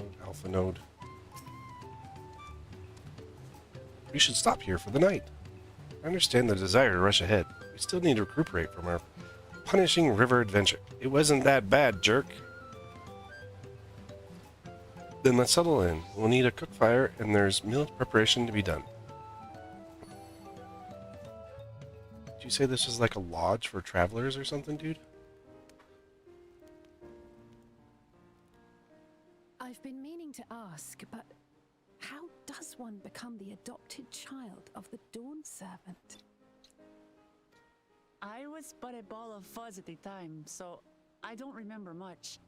node, alpha node. We should stop here for the night. I understand the desire to rush ahead. We still need to recuperate from our punishing river adventure. It wasn't that bad, jerk. Then let's settle in. We'll need a cook fire, and there's meal preparation to be done. Did you say this was like a lodge for travelers or something, dude? I've been meaning to ask, but how does one become the adopted child of the Dawn Servant? I was but a ball of fuzz at the time, so I don't remember much.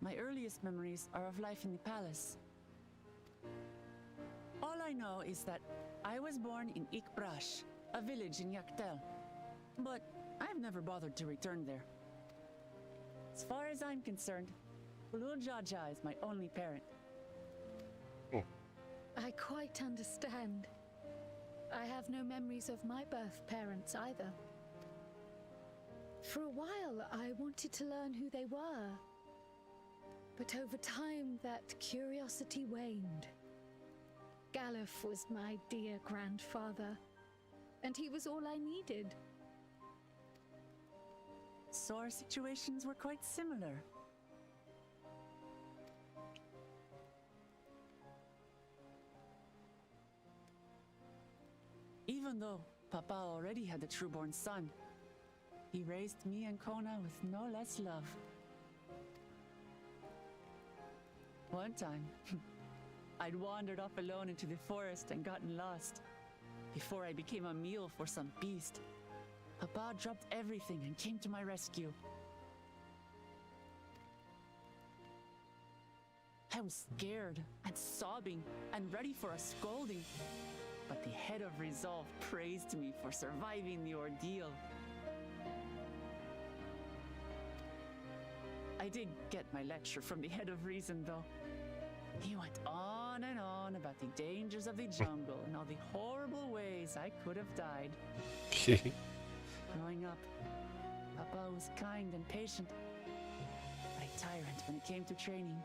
My earliest memories are of life in the palace. All I know is that I was born in Ikbrash, a village in Yaktel. But I've never bothered to return there. As far as I'm concerned, Ulul Jaja is my only parent. I quite understand. I have no memories of my birth parents either. For a while, I wanted to learn who they were. But over time, that curiosity waned. Galuf was my dear grandfather, and he was all I needed. So our situations were quite similar. Even though Papa already had a trueborn son, he raised me and Kona with no less love. One time, I'd wandered off alone into the forest and gotten lost. Before I became a meal for some beast, Papa dropped everything and came to my rescue. I was scared and sobbing and ready for a scolding, but the head of resolve praised me for surviving the ordeal. I did get my lecture from the head of reason, though. He went on and on about the dangers of the jungle and all the horrible ways I could have died. Growing up, Papa was kind and patient, but a tyrant when it came to training.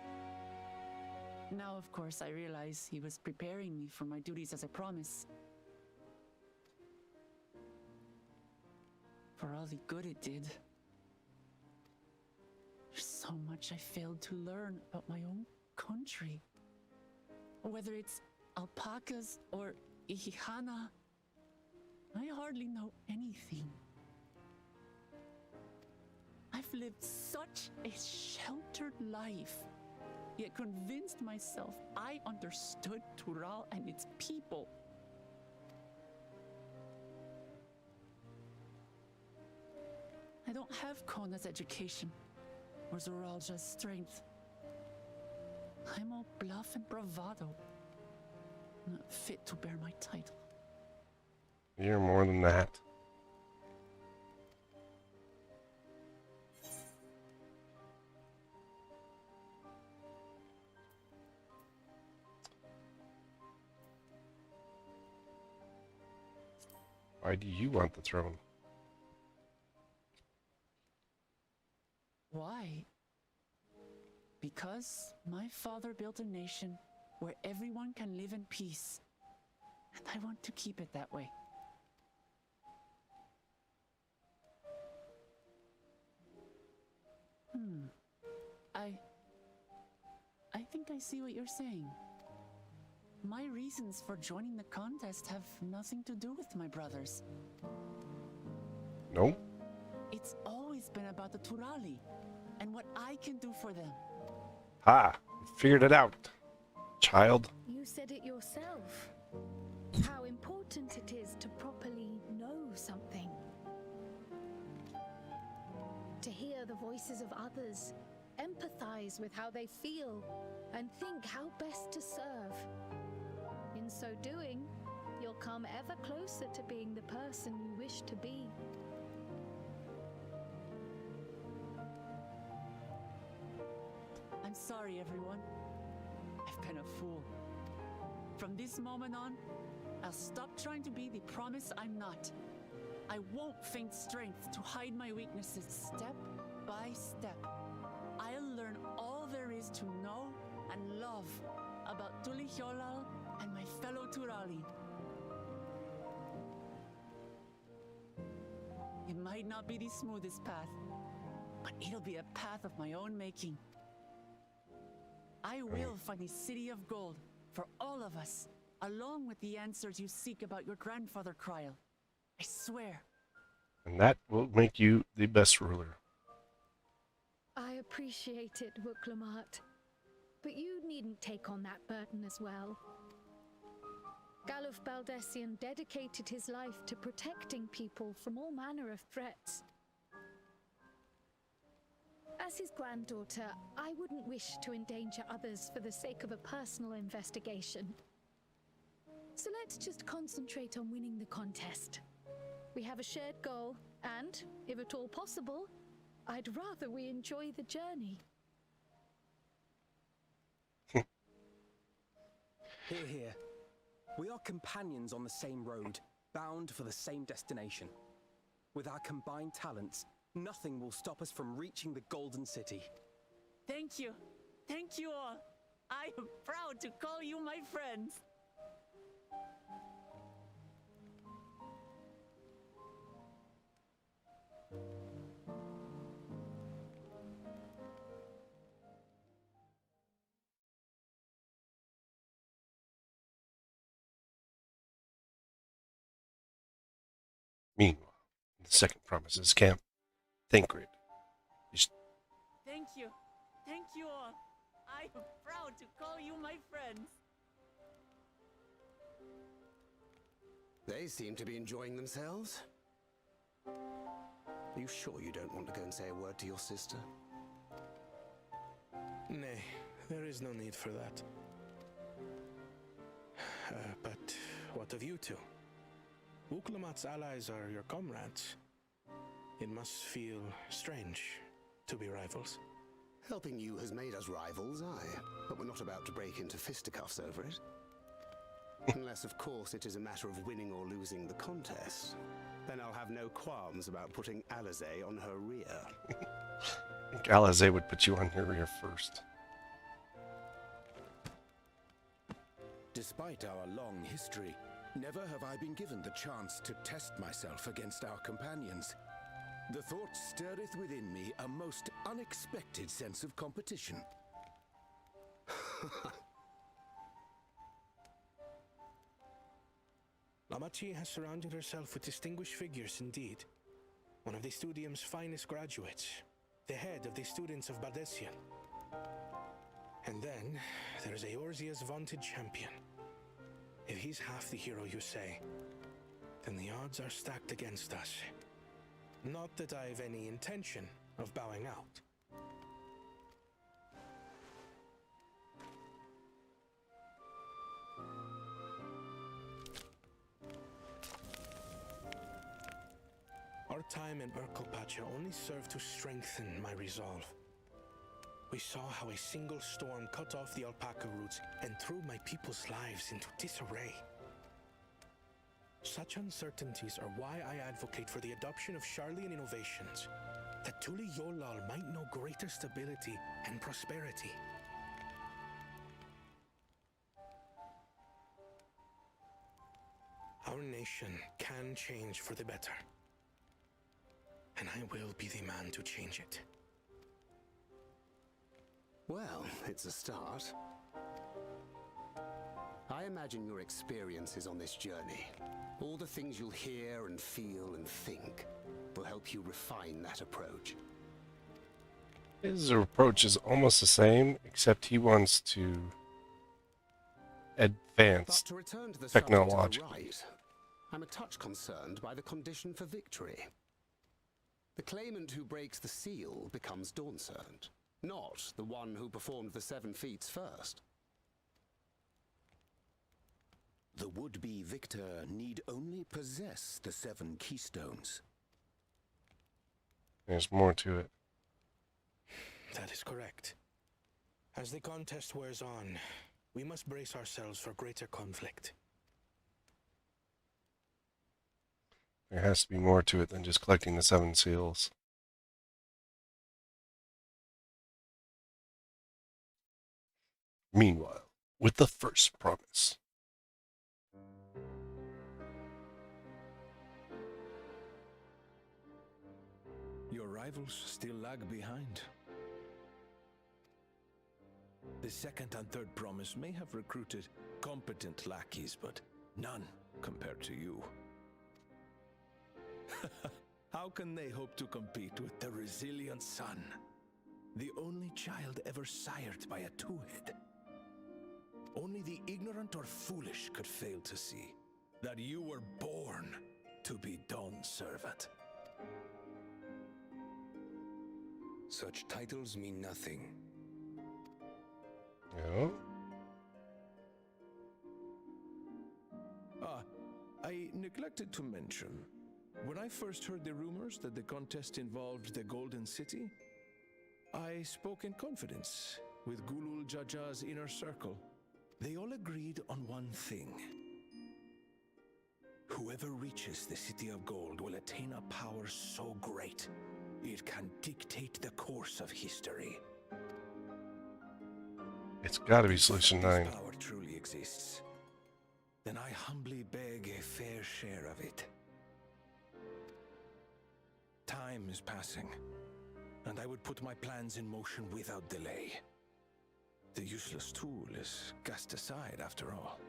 Now, of course, I realize he was preparing me for my duties as a promise. For all the good it did. There's so much I failed to learn about my own country. Whether it's alpacas or Ihihana, I hardly know anything. I've lived such a sheltered life, yet convinced myself I understood Tural and its people. I don't have Kona's education or Zoralja's strength. I'm all bluff and bravado, not fit to bear my title. You're more than that. Why do you want the throne? Why? Because my father built a nation where everyone can live in peace, and I want to keep it that way. I think I see what you're saying. My reasons for joining the contest have nothing to do with my brothers. No? It's always been about the Turali and what I can do for them. Ah, figured it out, child. You said it yourself. How important it is to properly know something. To hear the voices of others, empathize with how they feel, and think how best to serve. In so doing, you'll come ever closer to being the person you wish to be. I'm sorry, everyone. I've been a fool. From this moment on, I'll stop trying to be the promise I'm not. I won't feign strength to hide my weaknesses. Step by step, I'll learn all there is to know and love about Tuli Hyolal and my fellow Turali. It might not be the smoothest path, but it'll be a path of my own making. I will find a city of gold for all of us, along with the answers you seek about your grandfather Kryl. I swear. And that will make you the best ruler. I appreciate it, Wuklamart. But you needn't take on that burden as well. Galuf Baldessian dedicated his life to protecting people from all manner of threats. As his granddaughter, I wouldn't wish to endanger others for the sake of a personal investigation. So let's just concentrate on winning the contest. We have a shared goal, and, if at all possible, I'd rather we enjoy the journey. Hear, hear. We are companions on the same road, bound for the same destination. With our combined talents, nothing will stop us from reaching the Golden City. Thank you. Thank you all. I am proud to call you my friends. Meanwhile, in the second Promises camp, Thancred is Thank you. Thank you all. I am proud to call you my friends. They seem to be enjoying themselves. Are you sure you don't want to go and say a word to your sister? Nay, there is no need for that. But what of you two? Wukalamat's allies are your comrades. It must feel strange to be rivals. Helping you has made us rivals, aye. But we're not about to break into fisticuffs over it. Unless, of course, it is a matter of winning or losing the contest. Then I'll have no qualms about putting Alizé on her rear. I think Alizé would put you on your rear first. Despite our long history, never have I been given the chance to test myself against our companions. The thought stirreth within me a most unexpected sense of competition. Lamachi has surrounded herself with distinguished figures indeed. One of the Studium's finest graduates, the head of the students of Bardessian. And then there's Eorzea's vaunted champion. If he's half the hero you say, then the odds are stacked against us. Not that I've any intention of bowing out. Our time in Urkelpacha only served to strengthen my resolve. We saw how a single storm cut off the alpaca roots and threw my people's lives into disarray. Such uncertainties are why I advocate for the adoption of Sharlayan innovations, that Tuli Yolal might know greater stability and prosperity. Our nation can change for the better, and I will be the man to change it. Well, it's a start. I imagine your experiences on this journey, all the things you'll hear and feel and think, will help you refine that approach. His approach is almost the same, except he wants to advance But to return to the technologically. subject of the right, I'm a touch concerned by the condition for victory. The claimant who breaks the seal becomes Dawn Servant, not the one who performed the 7 feats first. The would-be victor need only possess the 7 keystones. There's more to it. That is correct. As the contest wears on, we must brace ourselves for greater conflict. There has to be more to it than just collecting the 7 seals. Meanwhile, with the first promise. Your rivals still lag behind. The second and third promise may have recruited competent lackeys, but none compared to you. How can they hope to compete with the resilient son, the only child ever sired by a two-head? Only the ignorant or foolish could fail to see that you were born to be Dawn's servant. Such titles mean nothing. Yeah. I neglected to mention, when I first heard the rumors that the contest involved the Golden City, I spoke in confidence with Gulul Jaja's inner circle. They all agreed on one thing. Whoever reaches the City of Gold will attain a power so great, it can dictate the course of history. It's gotta be Solution If 9. this power truly exists, then I humbly beg a fair share of it. Time is passing, and I would put my plans in motion without delay. The useless tool is cast aside after all.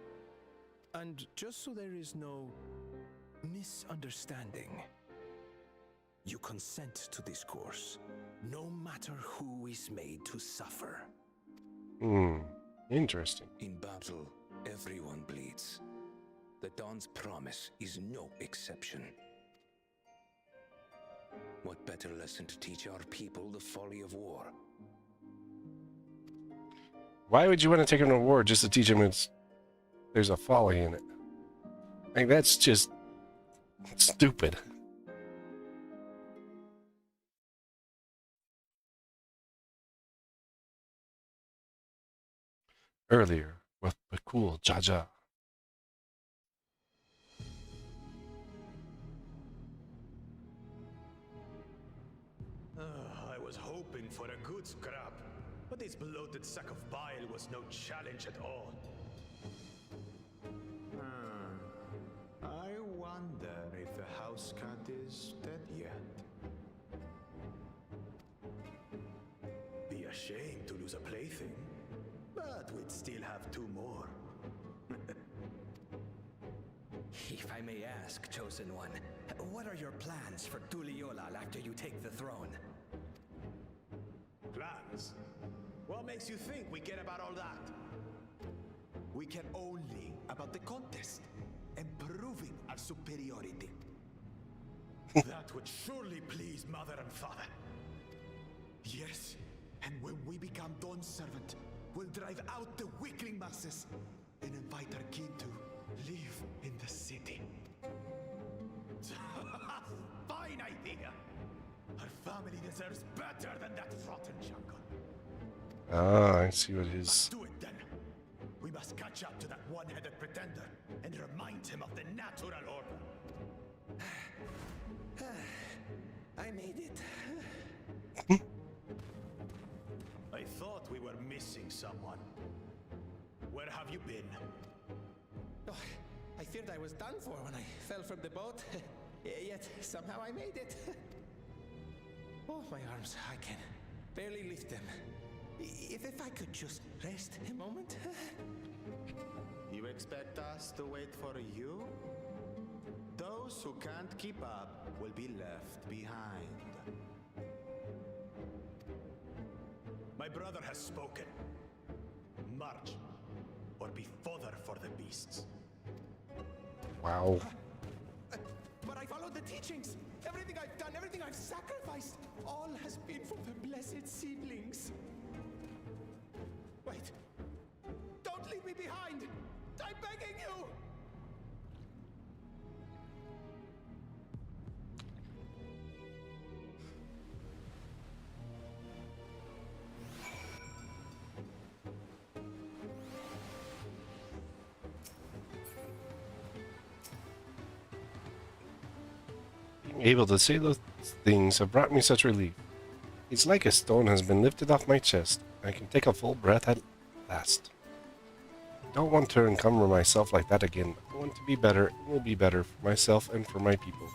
And just so there is no misunderstanding, you consent to this course, no matter who is made to suffer. Interesting. In battle, everyone bleeds. The Dawn's promise is no exception. What better lesson to teach our people the folly of war? Why would you want to take him to war just to teach him there's a folly in it? Like, that's just stupid. Earlier, with Bakul Jaja. I was hoping for a good scrap, but this bloated sack of bile was no challenge at all. I wonder if the house cat is dead yet. Be ashamed to lose a plaything, but we'd still have two more. If I may ask, Chosen One, what are your plans for Tuliolal after you take the throne? Plans? What makes you think we care about all that? We care only about the contest and proving our superiority. That would surely please Mother and Father. Yes, and when we become Dawn's servant, we'll drive out the weakling masses and invite our kin to live in the city. Fine idea! Our family deserves better than that rotten jungle. Ah, I see what his... Let's do it then. We must catch up to that one-headed pretender and remind him of the natural order. I made it. I thought we were missing someone. Where have you been? Oh, I feared I was done for when I fell from the boat. Yet somehow I made it. Oh, my arms, I can barely lift them. If I could just rest a moment. You expect us to wait for you? Those who can't keep up will be left behind. My brother has spoken. March, or be fodder for the beasts. Wow. But I followed the teachings. Everything I've done, everything I've sacrificed, all has been for the blessed seedlings. Wait. Don't leave me behind. I'm begging you. Being able to say those things have brought me such relief. It's like a stone has been lifted off my chest. I can take a full breath last. I don't want to encumber myself like that again. I want to be better and will be better for myself and for my people.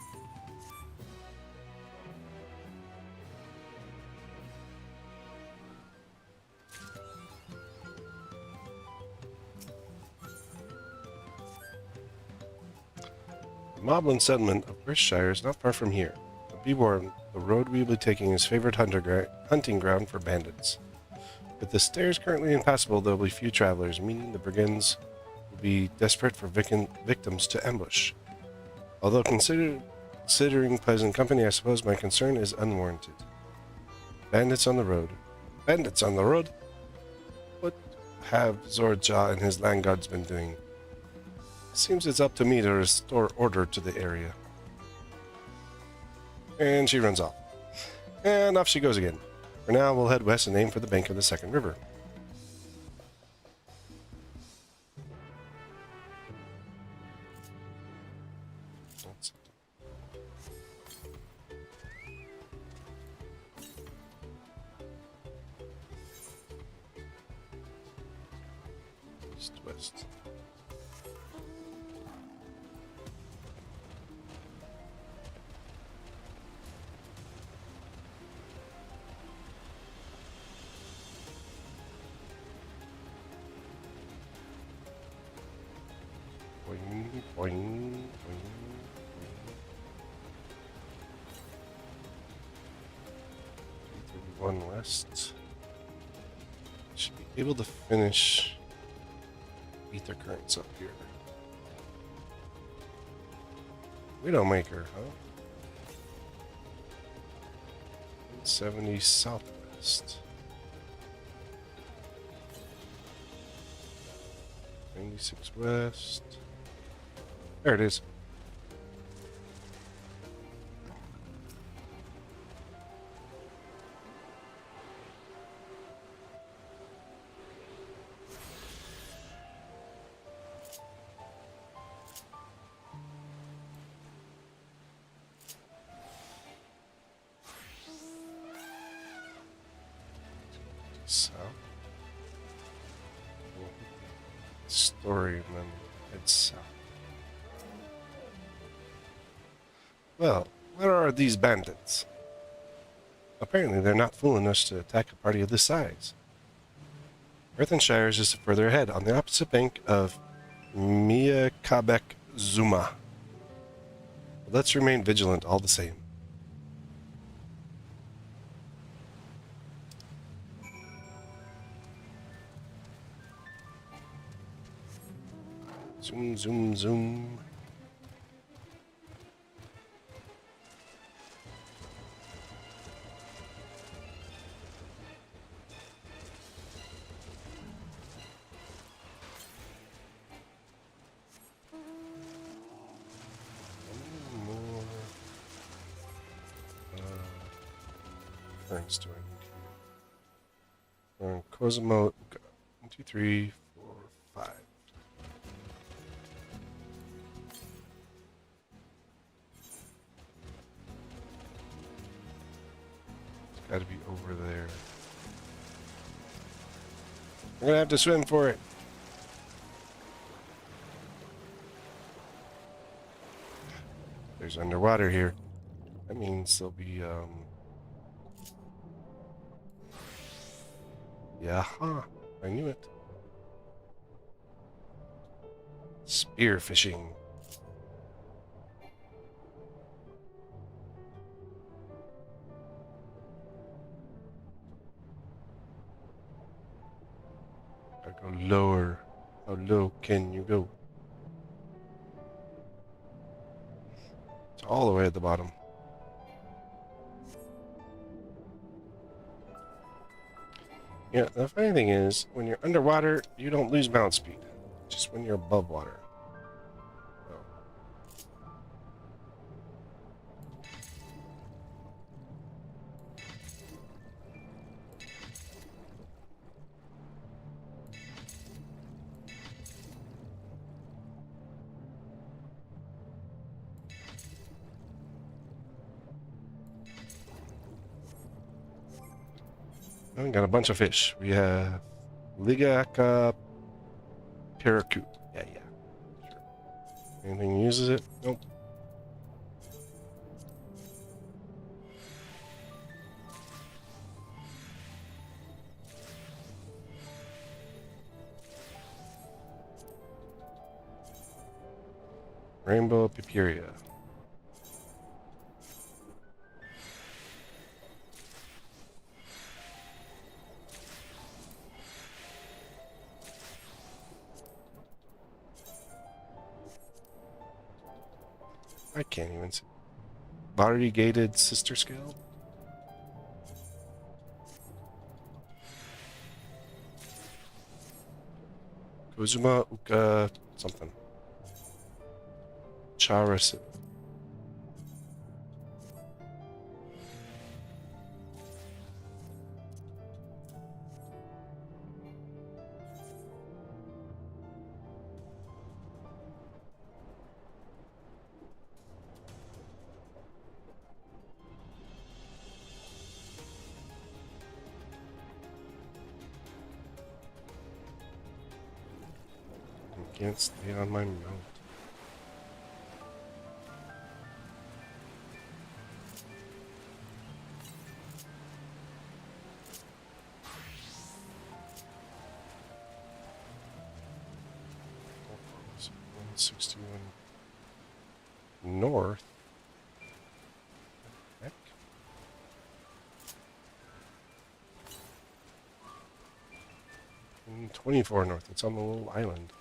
The Moblin settlement of Bristshire is not far from here. But be warned, the road we will be taking is favored hunting ground for bandits. With the stairs currently impassable, there will be few travelers, meaning the brigands will be desperate for victims to ambush. Although considering pleasant company, I suppose my concern is unwarranted. Bandits on the road. Bandits on the road? What have Zorja and his land guards been doing? Seems it's up to me to restore order to the area. And she runs off. And off she goes again. For now, we'll head west and aim for the bank of the second river. East, west. Boing, boing, boing. 331 west. Should be able to finish ether currents up here. Widowmaker, huh? 70 southwest. 96 west. There it is. South. Story and then head south. Well, where are these bandits? Apparently they're not fool enough to attack a party of this size. Earthenshire is just further ahead, on the opposite bank of Miakabek Zuma. But let's remain vigilant all the same. Zoom, zoom, zoom. Turns do I need here? Cosimo, 1, 2, 3, 4, 5. It's got to be over there. I'm gonna have to swim for it. There's underwater here. That means there'll be yeah, I knew it. Spear fishing. Gotta go lower. How low can you go? It's all the way at the bottom. Yeah, the funny thing is, when you're underwater, you don't lose bounce speed. Just when you're above water. We got a bunch of fish. We have Ligaka Parakeet. Yeah. Sure. Anything uses it? Nope. Rainbow Piperia. I can't even see. Variegated Sister Scale? Kozuma Uka something. Charasu. I can't stay on my mount. So 161 north. Heck. 24 north. It's on the little island.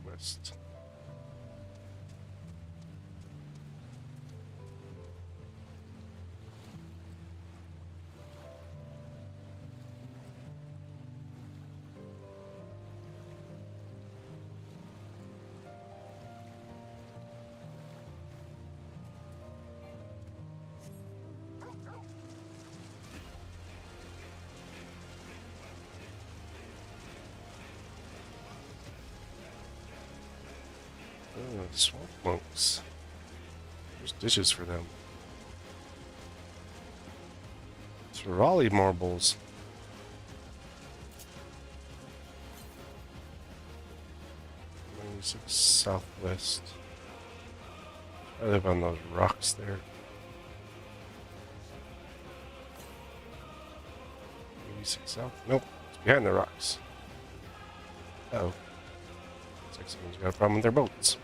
West. Oh, swamp monks. There's dishes for them. Raleigh marbles. Southwest. I live on those rocks there. 86 south? Nope, it's behind the rocks. Uh-oh. Looks like someone's got a problem with their boats.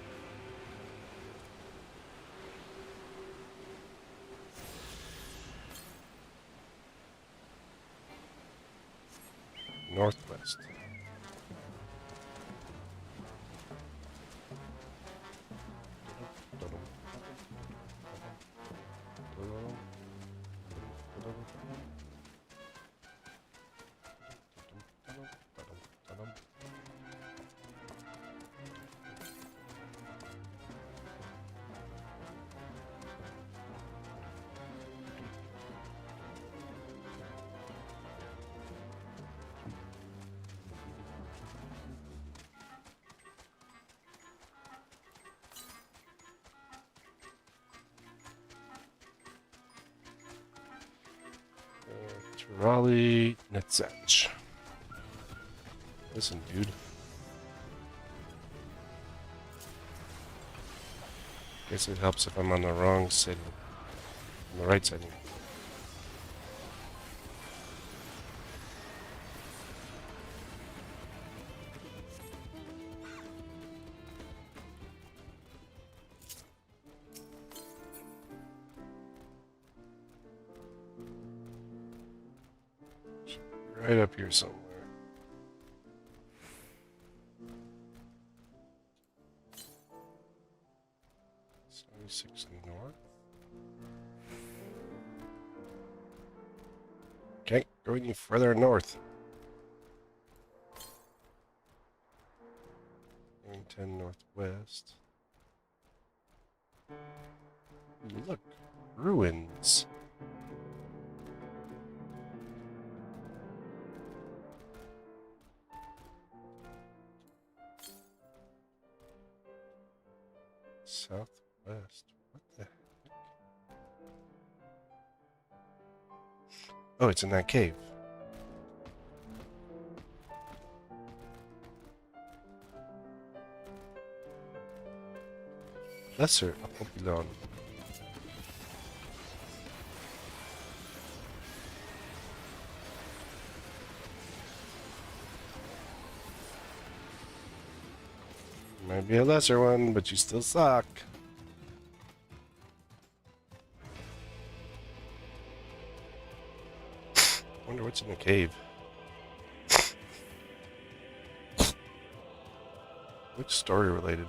Northwest. Raleigh Netzach. Listen, dude. Guess it helps if I'm on the wrong setting. On the right setting. Right up here somewhere. '76 north. Can't go any further north. 10 northwest. Look, ruins. Southwest. What the heck? Oh, it's in that cave. Lesser Apopylon. Might be a lesser one, but you still suck. Wonder what's in the cave. Which story related?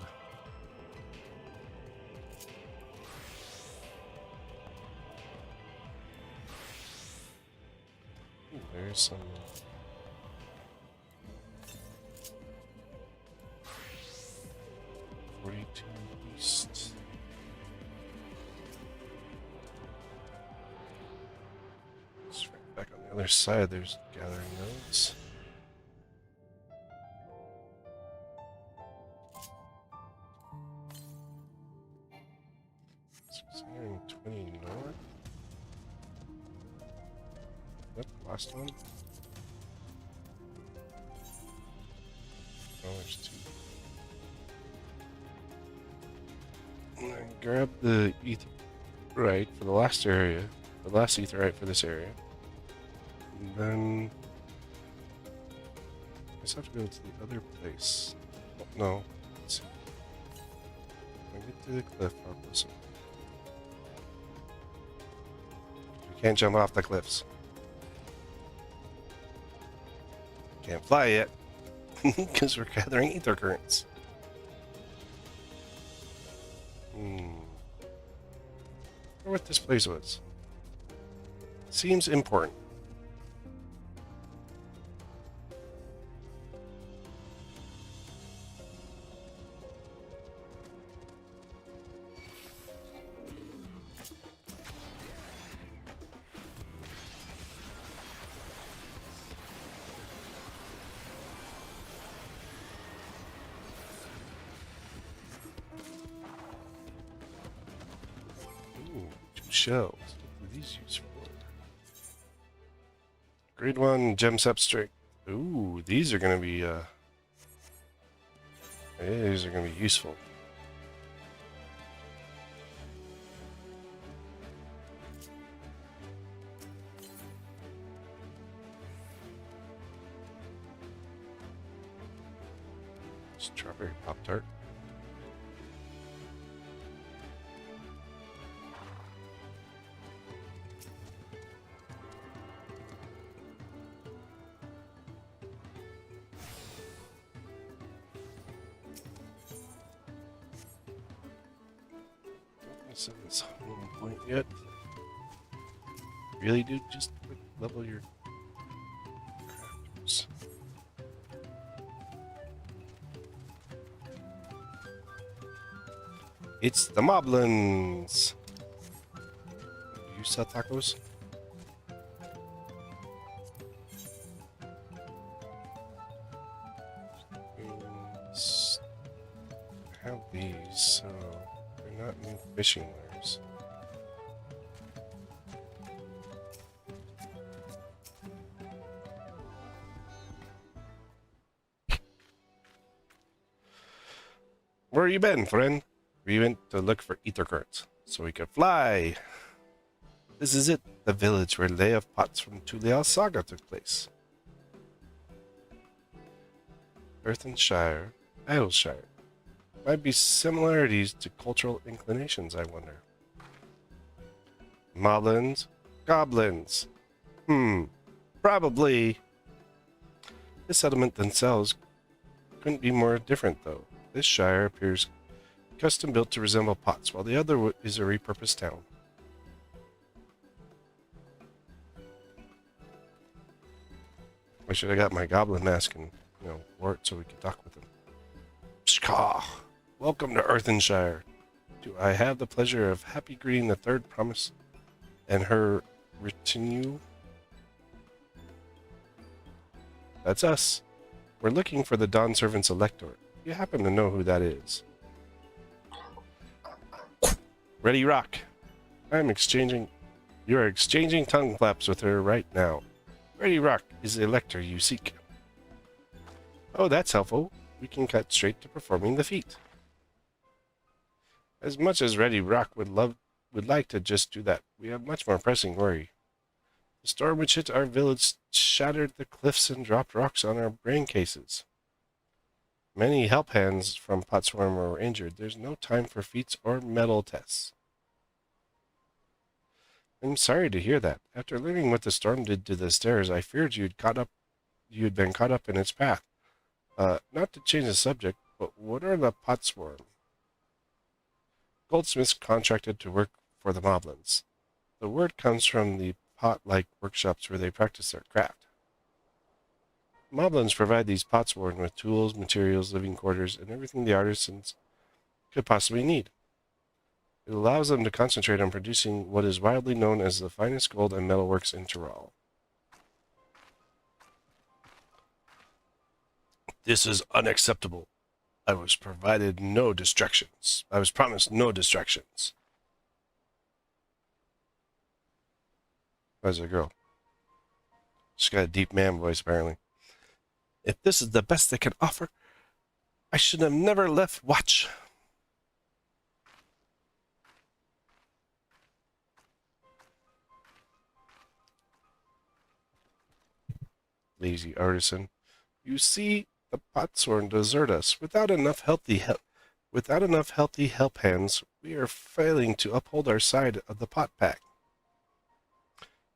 Ooh, there's some. 42 east. Just right back on the other side, there's gathering nodes. North. What? Last one? Oh, there's two. Grab the etherite for the last area, the last etherite for this area, and then I just have to go to the other place. Oh, no, let's see. When I get to the cliff, I'll go some. We can't jump off the cliffs. Can't fly yet because we're gathering ether currents. I wonder what this place was. Seems important. Shells. What are these used for? Grade 1 gem substrate. Ooh, these are gonna be useful. Strawberry Pop-Tart. This home point yet? Really, dude? Just level your crafters. It's the Moblins. You sell tacos? I have these, so they're not new fishing lures. Where you been, friend? We went to look for ether currents, so we could fly. This is it, the village where Lay of Pots from Tulial Saga took place. Earthenshire, Idleshire. Might be similarities to cultural inclinations, I wonder. Moblins, goblins. Probably. The settlement themselves couldn't be more different, though. This shire appears custom built to resemble Pots, while the other is a repurposed town. I should have got my goblin mask and, wore it so we could talk with him. Pshka. Welcome to Earthenshire. Do I have the pleasure of happy greeting the third promise and her retinue? That's us. We're looking for the Dawn Servant's Elector. You happen to know who that is. Ready, Rock. You are exchanging tongue flaps with her right now. Ready, Rock is the Elector you seek. Oh, that's helpful. We can cut straight to performing the feat. As much as Ready Rock would like to just do that, we have much more pressing worry. The storm which hit our village shattered the cliffs and dropped rocks on our brain cases. Many help hands from Potsworm were injured. There's no time for feats or medal tests. I'm sorry to hear that. After learning what the storm did to the stairs, I feared you'd been caught up in its path. Not to change the subject, but what are the Potsworm? Goldsmiths contracted to work for the Moblins. The word comes from the pot-like workshops where they practice their craft. Moblins provide these Potsworm with tools, materials, living quarters, and everything the artisans could possibly need. It allows them to concentrate on producing what is widely known as the finest gold and metalworks in Tyrol. This is unacceptable. I was promised no distractions. How's that girl? She's got a deep man voice, apparently. If this is the best they can offer, I should have never left watch. Lazy artisan. You see, the Potsworm desert us. Without enough healthy help hands, we are failing to uphold our side of the pot pack.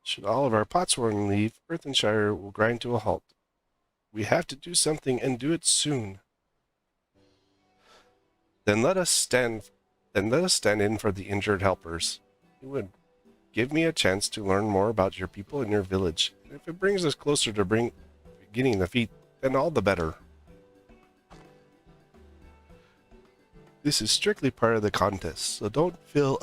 Should all of our Potsworm leave, Earthenshire will grind to a halt. We have to do something and do it soon. Then let us stand in for the injured helpers. It would give me a chance to learn more about your people and your village. And if it brings us closer to beginning the feat, then all the better. This is strictly part of the contest, so don't feel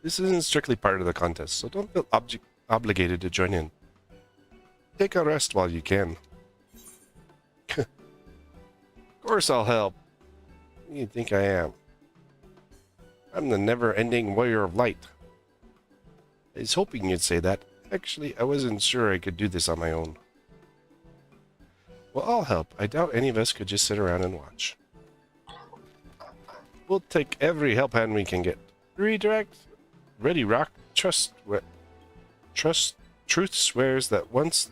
This isn't strictly part of the contest, so don't feel obligated to join in. Take a rest while you can. Of course I'll help. Who do you think I am? I'm the never-ending warrior of light. I was hoping you'd say that. Actually, I wasn't sure I could do this on my own. Well, I'll help. I doubt any of us could just sit around and watch. We'll take every help hand we can get. Redirect. Ready, Rock. Truth swears that once...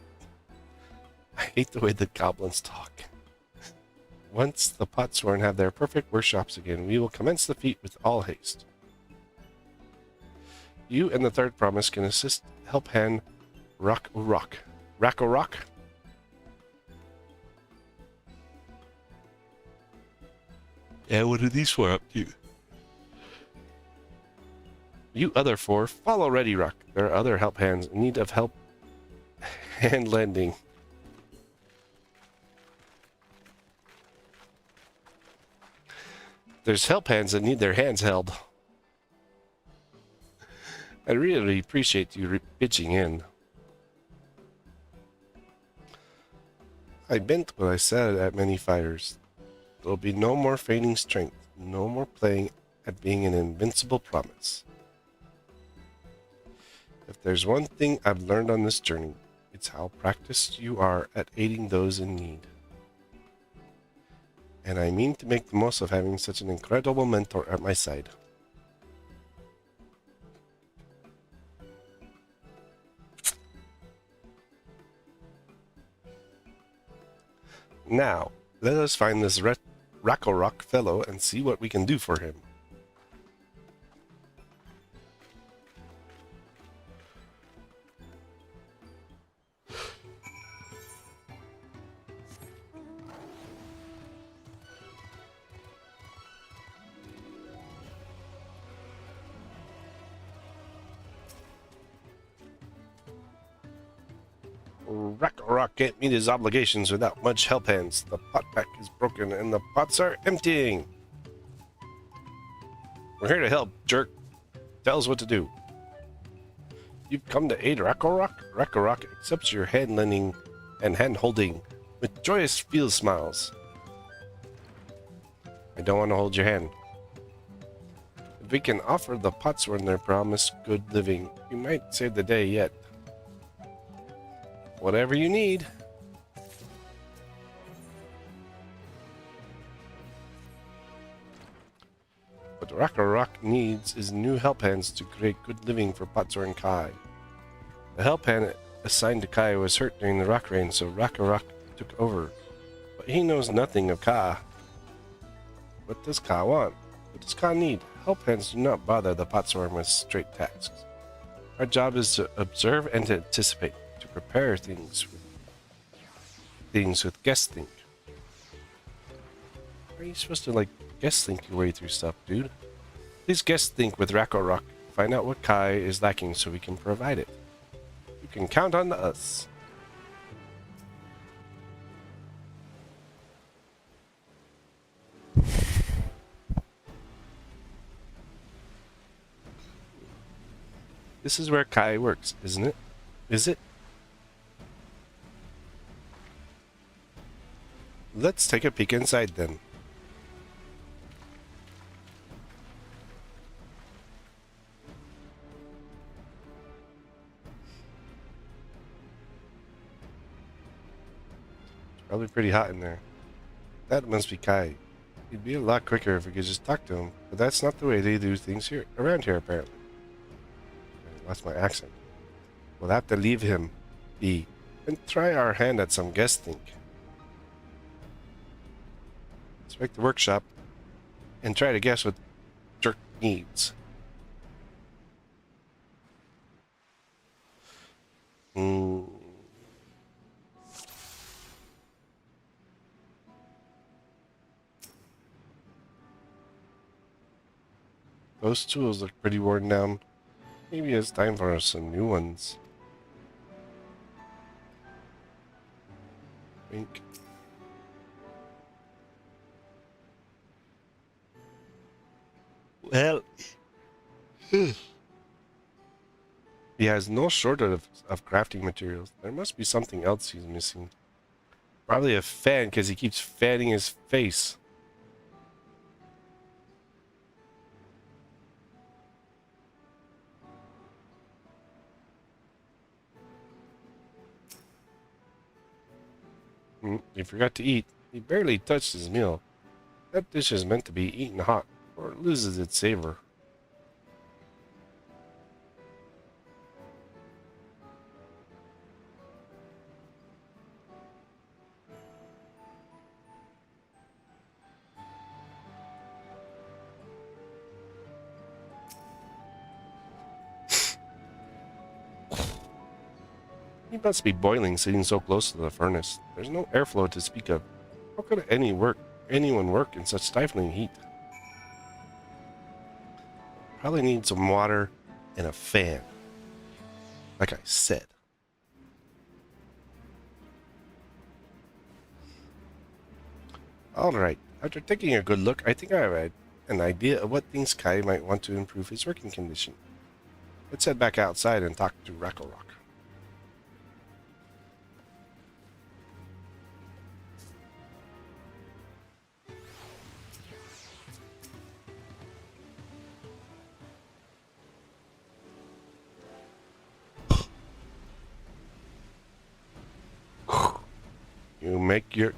I hate the way the goblins talk. Once the Potsworm have their perfect workshops again, we will commence the feat with all haste. You and the third promise can assist help hand Rack-o-Rock. Rack-o-Rock? Yeah, what are these four up to? You other four, follow Ready Rock. There are other help hands in need of help hand lending. There's help hands that need their hands held. I really appreciate you pitching in. I meant what I said at many fires. There'll be no more feigning strength, no more playing at being an invincible promise. If there's one thing I've learned on this journey, it's how practiced you are at aiding those in need. And I mean to make the most of having such an incredible mentor at my side. Now, let us find this Rack-o-Rock fellow and see what we can do for him. Rock can't meet his obligations without much help hands. The pot pack is broken and the pots are emptying. We're here to help, jerk. Tell us what to do. You've come to aid Rakorok? Rakorok accepts your hand-lending and hand-holding with joyous field smiles. I don't want to hold your hand. If we can offer the potsworn their promised good living, we might save the day yet. Whatever you need. What Rakorok needs is new help hands to create good living for Potsworn Kai. The help hand assigned to Kai was hurt during the rock rain, so Rakorok took over. But he knows nothing of Ka. What does Ka want? What does Ka need? Help hands do not bother the Potsworn with straight tasks. Our job is to observe and to anticipate, to prepare things with guest think. How are you supposed to, like, guest think your way through stuff, dude? Please guest think with Rakorok. Find out what Kai is lacking so we can provide it. You can count on us. This is where Kai works, isn't it? Is it? Let's take a peek inside then. It's probably pretty hot in there. That must be Kai. He'd be a lot quicker if we could just talk to him, but that's not the way they do things here around here apparently. That's my accent. We'll have to leave him be and try our hand at some guest think. Inspect the workshop and try to guess what Jerk needs. Those tools look pretty worn down. Maybe it's time for some new ones. Wink. Well, he has no shortage of crafting materials. There must be something else he's missing. Probably a fan, because he keeps fanning his face. He forgot to eat. He barely touched his meal. That dish is meant to be eaten hot, or it loses its savor. He must be boiling sitting so close to the furnace. There's no airflow to speak of. How could anyone work in such stifling heat? Probably need some water and a fan. Like I said. Alright, after taking a good look, I think I have an idea of what things Kai might want to improve his working condition. Let's head back outside and talk to Rakorok.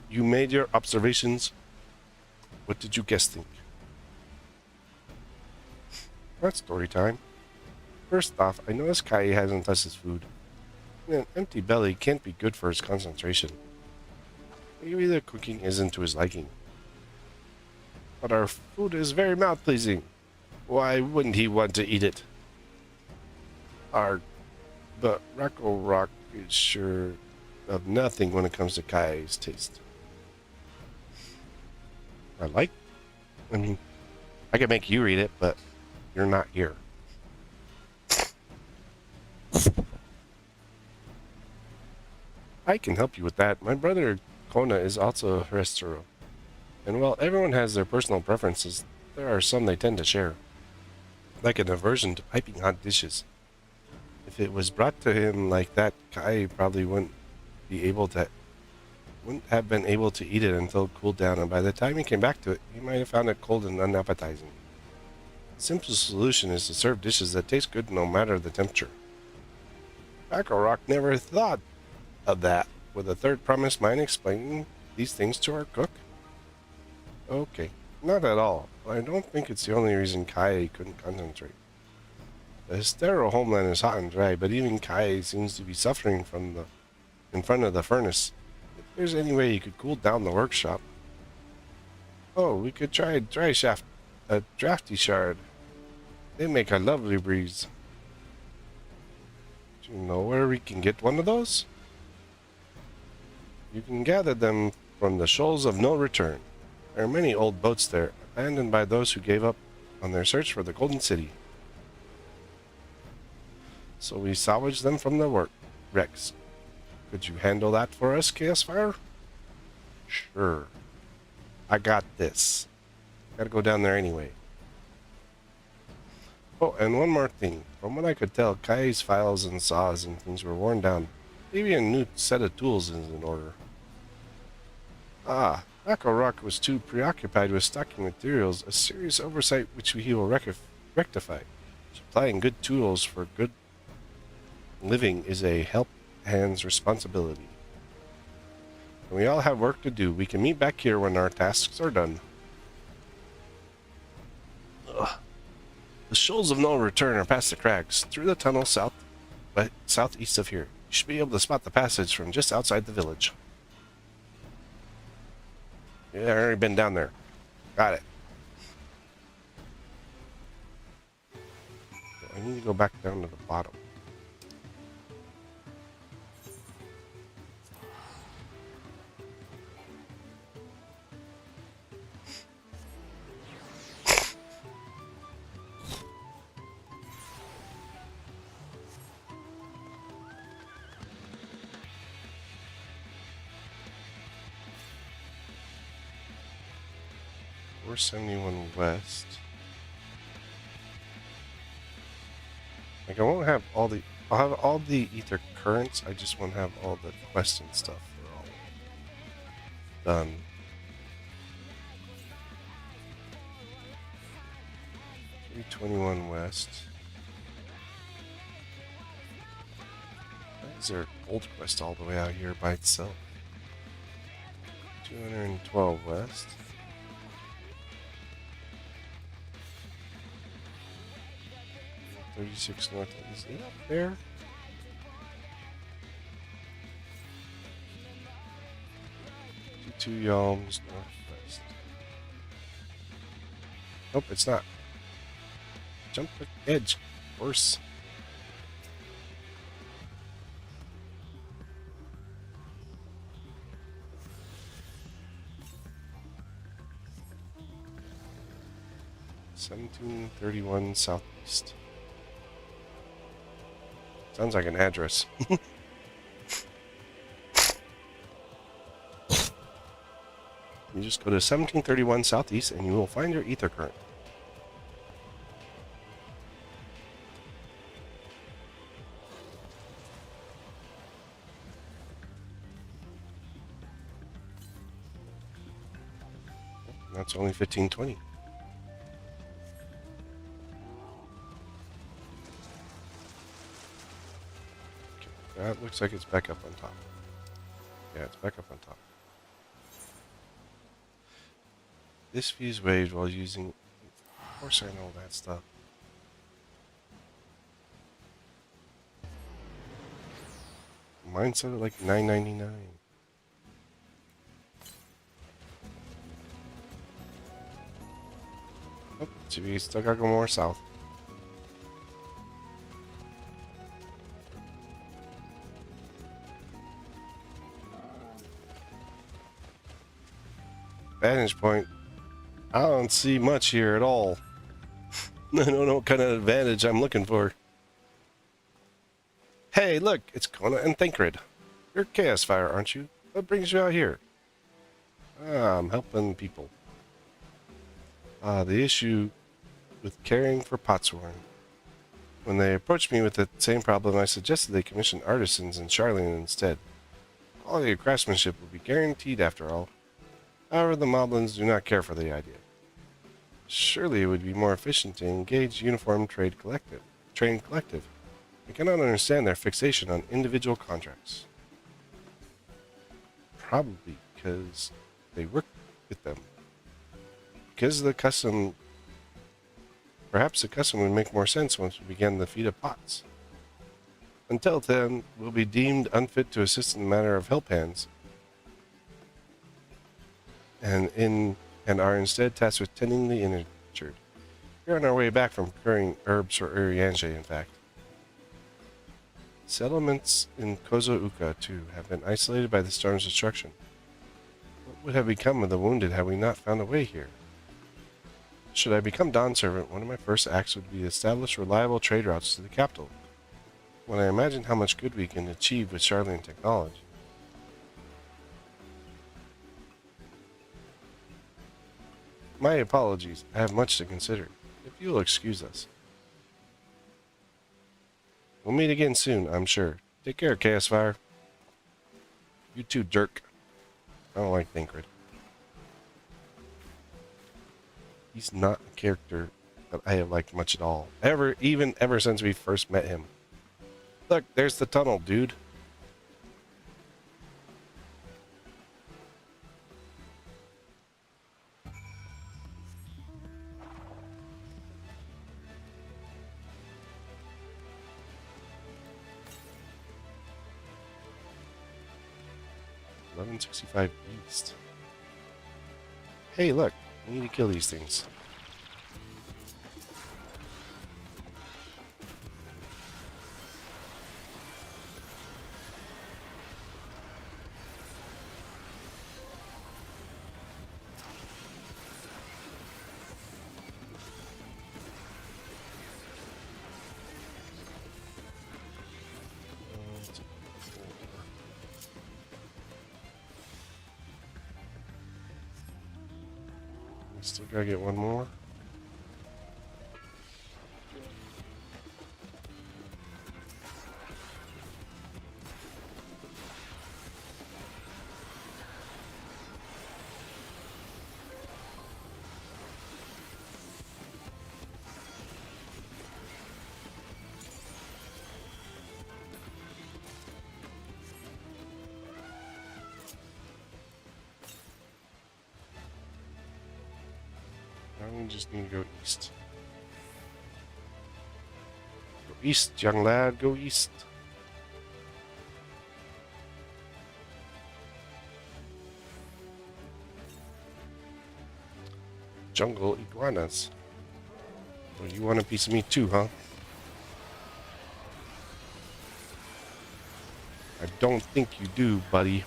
You made your observations. What did you guess think? That's story time. First off, I noticed Kai hasn't touched his food. An empty belly can't be good for his concentration. Maybe the cooking isn't to his liking. But our food is very mouth-pleasing. Why wouldn't he want to eat it? But Rakorok is sure of nothing when it comes to Kai's taste. I mean, I could make you read it, but you're not here. I can help you with that. My brother Kona is also a restaurant. And while everyone has their personal preferences, there are some they tend to share. Like an aversion to piping hot dishes. If it was brought to him like that, Kai probably wouldn't have been able to eat it until it cooled down, and by the time he came back to it, he might have found it cold and unappetizing. The simplest solution is to serve dishes that taste good no matter the temperature. Rock never thought of that. Would the third promise mind explaining these things to our cook? Okay, not at all. I don't think it's the only reason Kai couldn't concentrate. The Hystero homeland is hot and dry, but even Kai seems to be suffering in front of the furnace. If there's any way he could cool down the workshop. Oh, we could try a drafty shard. They make a lovely breeze. Do you know where we can get one of those? You can gather them from the shoals of no return. There are many old boats there, abandoned by those who gave up on their search for the Golden City. So we salvage them from the wrecks. Could you handle that for us, Chaos Fire? Sure. I got this. Gotta go down there anyway. Oh, and one more thing. From what I could tell, Kai's files and saws and things were worn down. Maybe a new set of tools is in order. Ah, Rock was too preoccupied with stocking materials, a serious oversight which he will rectify. Supplying good tools for good living is a help hand's responsibility. And we all have work to do. We can meet back here when our tasks are done. Ugh. The shoals of no return are past the crags, through the tunnel southeast of here. You should be able to spot the passage from just outside the village. Yeah, I've already been down there. Got it. I need to go back down to the bottom. We're 71 west. Like I won't have all the. I'll have all the ether currents. I just won't have all the quests and stuff. They're all done. $321 west. Why is there a gold quest all the way out here by itself? 212 west. 36 north. Is it up there? Two Yalms northwest. Nope, it's not. Jump the edge. Worse. $1731 southeast. Sounds like an address. You just go to 1731 southeast and you will find your ether current. That's only 1520. That looks like it's back up on top. Yeah, it's back up on top. This fuse waves while using... Of course I know that stuff. Mine said it like $9.99. Oh, so we still gotta go more south. Vantage point. I don't see much here at all. I don't know what kind of advantage I'm looking for. Hey, look, it's Kona and Thancred. You're Chaos Fire, aren't you? What brings you out here? Ah, I'm helping people. The issue with caring for Potsworn. When they approached me with the same problem, I suggested they commission artisans in Charlene instead. Quality of craftsmanship would be guaranteed after all. However, the Moblins do not care for the idea. Surely it would be more efficient to engage uniformed trained collective. I cannot understand their fixation on individual contracts. Probably because they work with them. Because the custom... Perhaps the custom would make more sense once we begin the feat of pots. Until then, we'll be deemed unfit to assist in the matter of help hands, and are instead tasked with tending the injured. We're on our way back from procuring herbs for Urianger, in fact. Settlements in Kozo Uka, too, have been isolated by the storm's destruction. What would have become of the wounded had we not found a way here? Should I become Dawn Servant, one of my first acts would be to establish reliable trade routes to the capital. When I imagine how much good we can achieve with Charlene technology. My apologies, I have much to consider. If you'll excuse us. We'll meet again soon, I'm sure. Take care, Chaos Fire. You too, Dirk. I don't like Thancred. He's not a character that I have liked much at all. Even ever since we first met him. Look, there's the tunnel, dude. $11.65 East. Hey, look. We need to kill these things. Still gotta get one more. We just need to go east. Go east, young lad, go east. Jungle iguanas. Well, you want a piece of me too, huh? I don't think you do, buddy.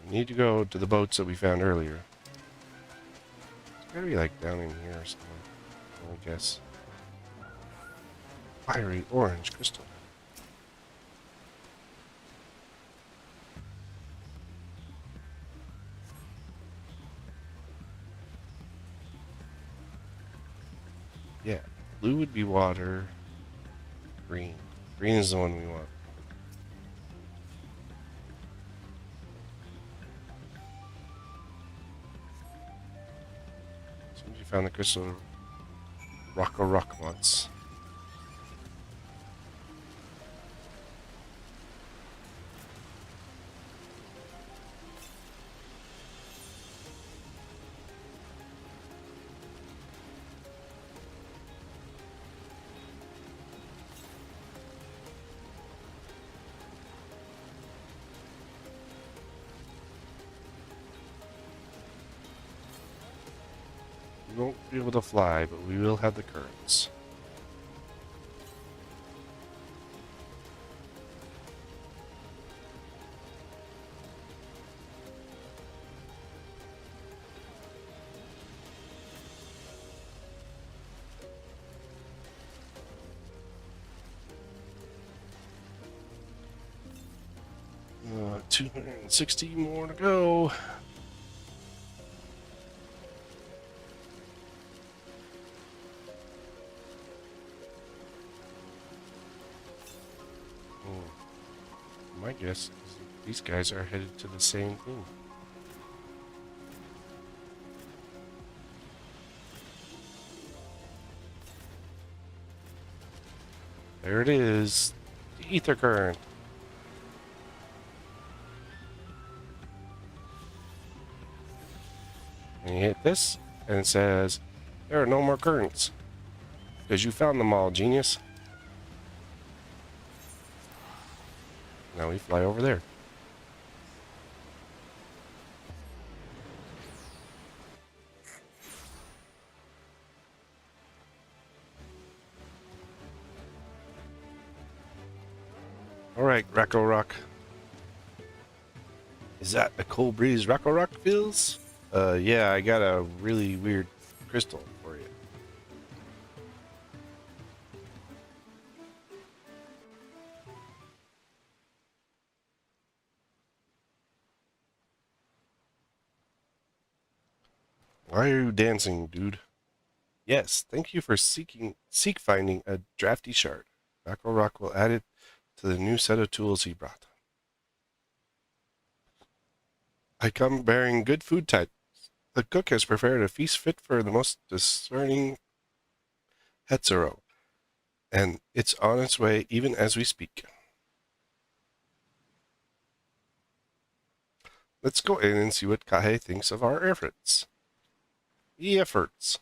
Need to go to the boats that we found earlier. It's gotta be like down in here or something, I guess. Fiery orange crystal. Yeah, blue would be water. Green. Green is the one we want. Found the crystal rock once. We won't be able to fly, but we will have the currents. Uh, 260 more to go. My guess is that these guys are headed to the same thing. There it is. The ether current. And you hit this, and it says, there are no more currents. Because you found them all, genius. Now we fly over there. Alright, Racco Rock. Is that a cold breeze Racco Rock feels? Yeah, I got a really weird crystal for you. Why are you dancing, dude? Yes, thank you for seek finding a drafty shard. Racco Rock will add it to the new set of tools he brought. I come bearing good food tidings. The cook has prepared a feast fit for the most discerning Hetzero, and it's on its way even as we speak. Let's go in and see what Kahe thinks of our efforts. Efforts.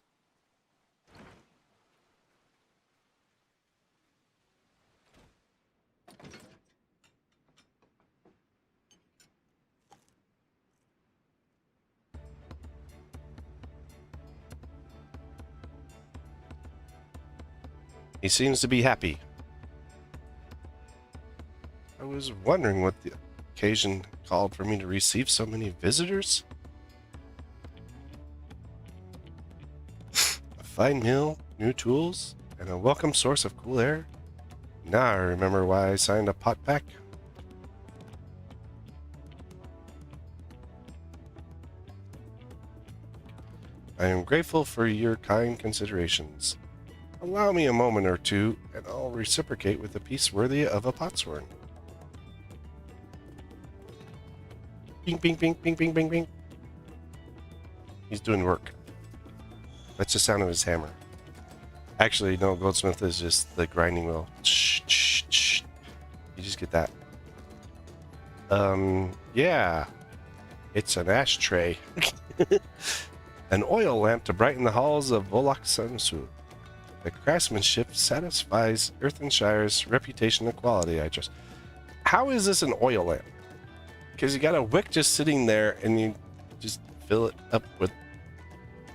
He seems to be happy. I was wondering what the occasion called for me to receive so many visitors. A fine meal, new tools, and a welcome source of cool air. Now I remember why I signed a pot pack. I am grateful for your kind considerations. Allow me a moment or two, and I'll reciprocate with a piece worthy of a potsworn. Bing, bing, bing, bing, bing, bing, bing. He's doing work. That's the sound of his hammer. Actually, no, goldsmith is just the grinding wheel. Shh, shh, shh. You just get that. Yeah. It's an ashtray. An oil lamp to brighten the halls of Volok Sansu. The craftsmanship satisfies Earthenshire's reputation of quality, I trust. How is this an oil lamp? Because you got a wick just sitting there and you just fill it up with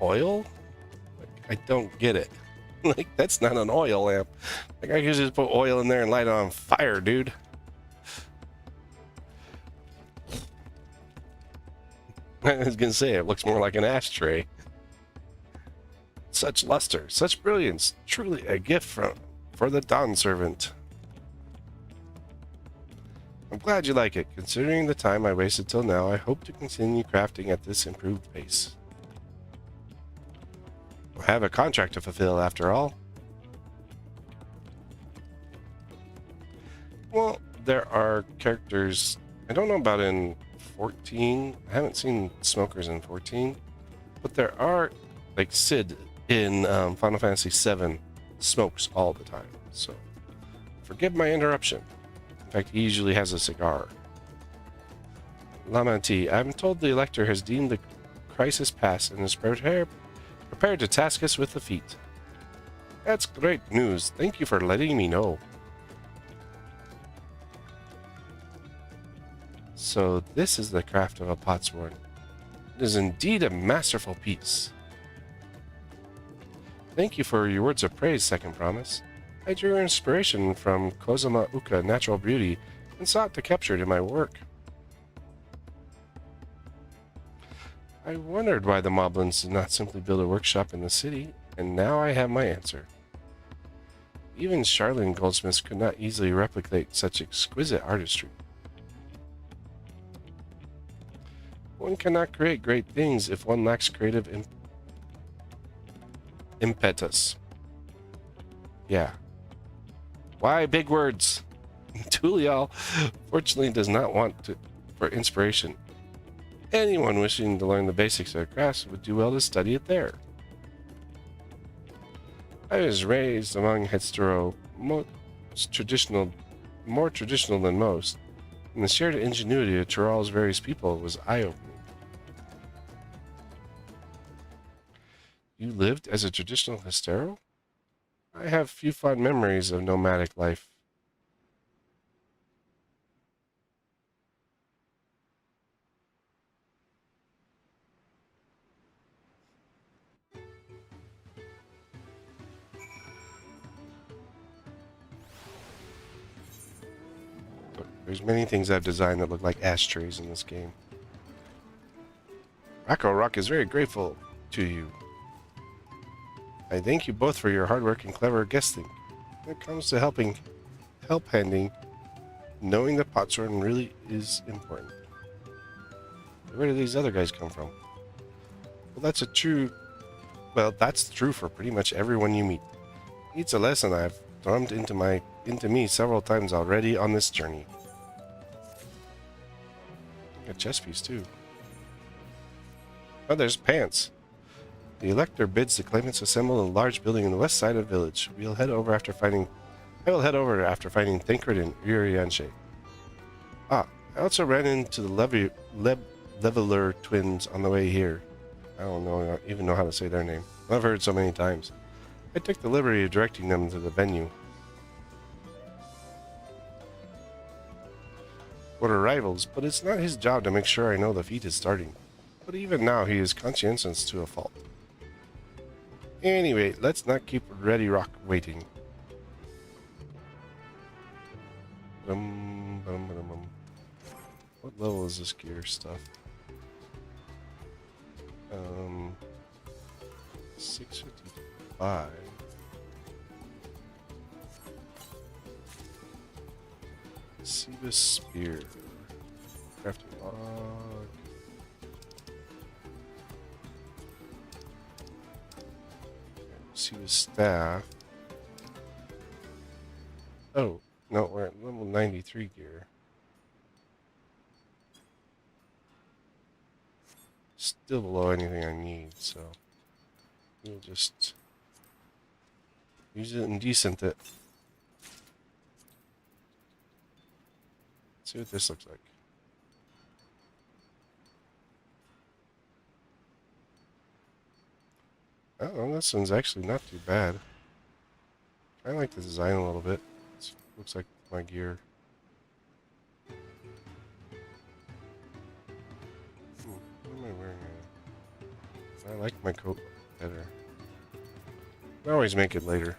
oil? Like, I don't get it. Like, that's not an oil lamp. Like, I could just put oil in there and light it on fire, dude. I was going to say, it looks more like an ashtray. Such luster, such brilliance, truly a gift for the Dawn Servant. I'm glad you like it. Considering the time I wasted till now, I hope to continue crafting at this improved pace. I have a contract to fulfill, after all. Well, there are characters, I don't know about in 14. I haven't seen smokers in 14, but there are, like Sid in Final Fantasy VII smokes all the time, so forgive my interruption. In fact, he usually has a cigar. Lamanti, I'm told the Elector has deemed the crisis past and is prepared to task us with the feat. That's great news. Thank you for letting me know. So this is the craft of a potsworn. It is indeed a masterful piece. Thank you for your words of praise, Second Promise. I drew inspiration from Kozama Uka natural beauty and sought to capture it in my work. I wondered why the Moblins did not simply build a workshop in the city, and now I have my answer. Even Charlene goldsmiths could not easily replicate such exquisite artistry. One cannot create great things if one lacks creative impetus. Yeah. Why big words? Tulial fortunately does not want for inspiration. Anyone wishing to learn the basics of crafts would do well to study it there. I was raised among Hetero, more traditional than most, and the shared ingenuity of Tiral's various people was eye-opening. You lived as a traditional Hetero? I have few fond memories of nomadic life. There's many things I've designed that look like ashtrays in this game. Racco Rock is very grateful to you. I thank you both for your hard work and clever guesting. When it comes to help handing, knowing the potsworn really is important. Where do these other guys come from? Well, that's true for pretty much everyone you meet. It's a lesson I've drummed into me several times already on this journey. A chess piece too. Oh, there's pants. The elector bids the claimants assemble in a large building in the west side of the village. I will head over after finding Thancred and Urianshe. I also ran into the Leveler twins on the way here. I don't even know how to say their name. I've heard so many times. I took the liberty of directing them to the venue. What are rivals, but it's not his job to make sure I know the feat is starting. But even now, he is conscientious to a fault. Anyway, let's not keep Ready Rock waiting. What level is this gear stuff? 655. Seaba's Spear. Crafting log. Seaba's Staff. Oh, no, we're at level 93 gear. Still below anything I need, so we'll just use it and decent it. See what this looks like. Oh, this one's actually not too bad. I like the design a little bit. It looks like my gear. What am I wearing now? I like my coat better. I always make it later.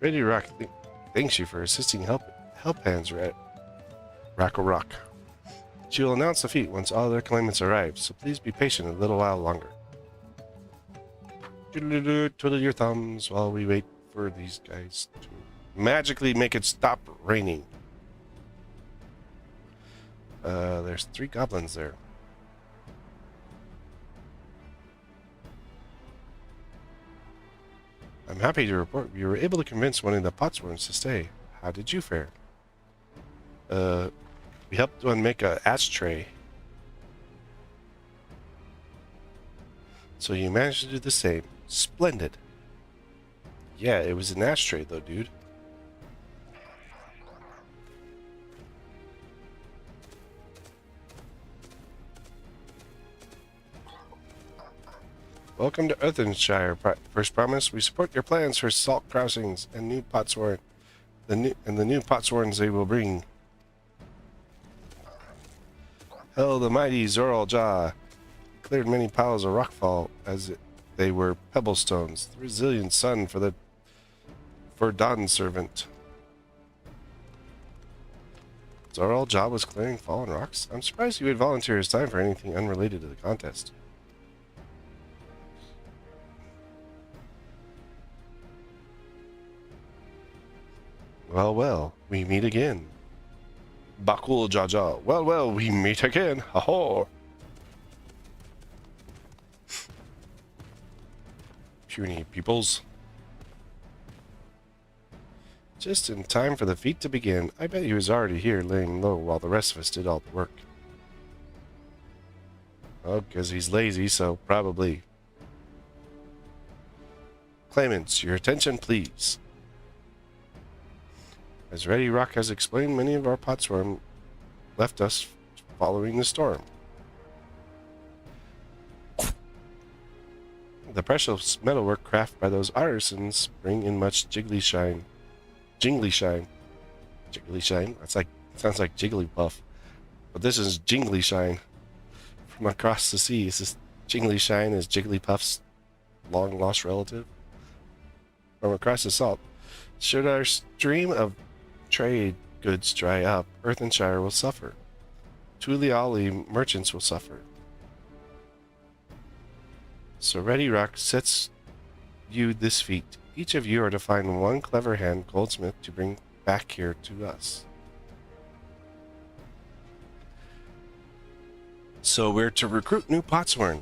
Ready Rock thanks you for assisting help hands at Racco Rock. She will announce the feat once all their claimants arrive, so please be patient a little while longer. Twiddle your thumbs while we wait for these guys to magically make it stop raining. There's 3 goblins there. I'm happy to report you were able to convince one of the potsworns to stay. How did you fare? We helped one make a ashtray. So you managed to do the same. Splendid. Yeah, it was an ashtray though, dude. Welcome to Earthenshire. First promise, we support your plans for salt crossings and new potsworn. The new potsworns they will bring. Hell, the mighty Zoral Jaw cleared many piles of rockfall as they were pebble stones. The resilient sun for Dawn servant. Zoral Jaw was clearing fallen rocks. I'm surprised he would volunteer his time for anything unrelated to the contest. Well, well, we meet again. Bakul Jaja. Well, well, we meet again. Ha-ho! Puny peoples. Just in time for the feat to begin. I bet he was already here laying low while the rest of us did all the work. Oh, because he's lazy, so probably. Claimants, your attention, please. As Ready Rock has explained, many of our potsworn left us following the storm. The precious metalwork crafted by those artisans bring in much jingly shine. Jiggly shine. That's like, sounds like Jigglypuff. But this is jingly shine. From across the sea, is this jingly shine is Jigglypuff's long lost relative? From across the salt. Should our stream of trade goods dry up, Earthenshire will suffer. Tuliali merchants will suffer. So Ready Rock sets you this feat. Each of you are to find one clever hand goldsmith to bring back here to us. So we're to recruit new potsworn.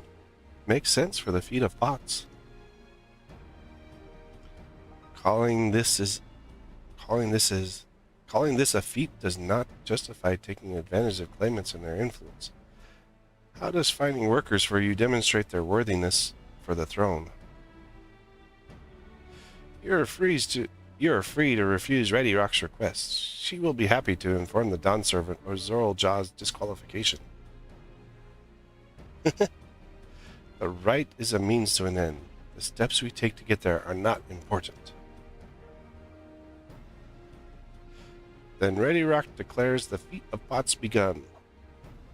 Makes sense for the feat of pots. Calling this a feat does not justify taking advantage of claimants and their influence. How does finding workers for you demonstrate their worthiness for the throne? You are free to refuse Ready Rock's request. She will be happy to inform the Dawn servant of Zoral Jaw's disqualification. The right is a means to an end. The steps we take to get there are not important. Then Ready Rock declares the feat of pots begun.